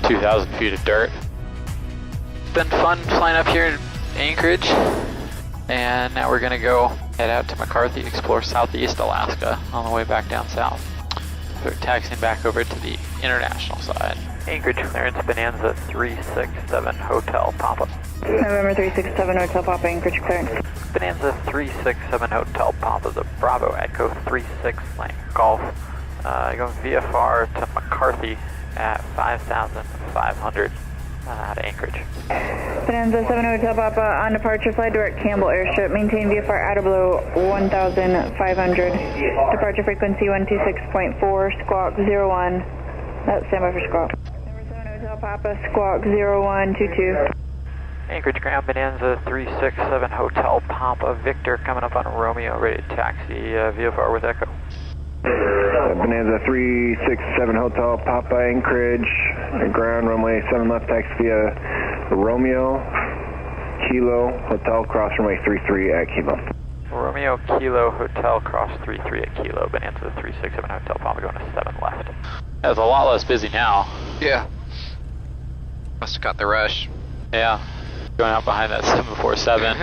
Speaker 1: 2,000 feet of dirt. It's been fun flying up here in Anchorage, and now we're gonna go head out to McCarthy, explore Southeast Alaska on the way back down south. So we're taxiing back over to the international side. Anchorage clearance, Bonanza 367 Hotel Papa.
Speaker 3: November 367 Hotel Papa, Anchorage clearance.
Speaker 1: Bonanza 367 Hotel Papa, the Bravo Echo 36 Lane Golf. Going VFR to McCarthy at 5,500 out of Anchorage.
Speaker 3: Bonanza 7 Hotel Papa, on departure, fly direct Campbell Airstrip. Maintain VFR out of below 1,500. Departure frequency 126.4, squawk 01. That's standby for squawk. Number 7 Hotel Papa, squawk 0122.
Speaker 1: Anchorage ground, Bonanza 367 Hotel Papa, Victor coming up on Romeo, ready to taxi VFR with Echo.
Speaker 8: Bonanza 367 Hotel Papa, Anchorage, ground runway 7 left, taxi via Romeo, Kilo, Hotel, cross runway 33 at Kilo.
Speaker 1: Romeo, Kilo, Hotel, cross 33 at Kilo, Bonanza 367 Hotel Papa going to 7 left. That's a lot less busy now.
Speaker 6: Yeah. Must have got the rush.
Speaker 1: Yeah. Going out behind that 747.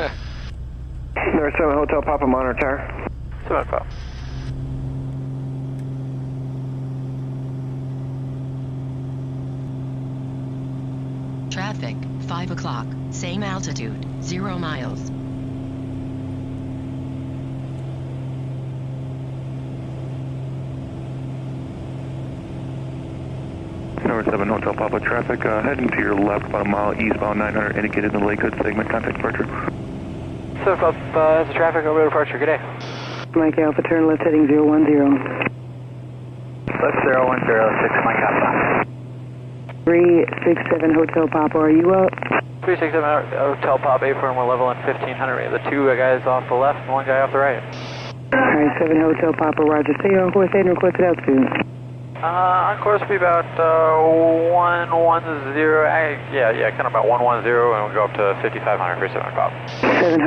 Speaker 8: Number 7 Hotel Papa, monitor tower.
Speaker 1: 7 Papa.
Speaker 5: Traffic, 5 o'clock, same altitude, 0 miles.
Speaker 8: Number 7 Hotel Papa, traffic heading to your left about a mile eastbound 900 indicated in the Lake Hood segment, contact departure.
Speaker 1: 7 Papa, that's the traffic over departure, good day.
Speaker 20: Mike Alpha, turn left heading 010.
Speaker 4: Left 010, 6 Mike Alpha.
Speaker 20: 367 Hotel Papa, are you up?
Speaker 1: 367 Hotel Papa, A4, we're level in 1500. We have the 2 guys off the left and 1 guy off the right.
Speaker 20: Alright, 7 Hotel Papa, roger. Stay on course, head and requested altitude.
Speaker 1: On course will be about 110, yeah, kind of about 110, and we'll go up to 5,500 for 7 Papa.
Speaker 20: 7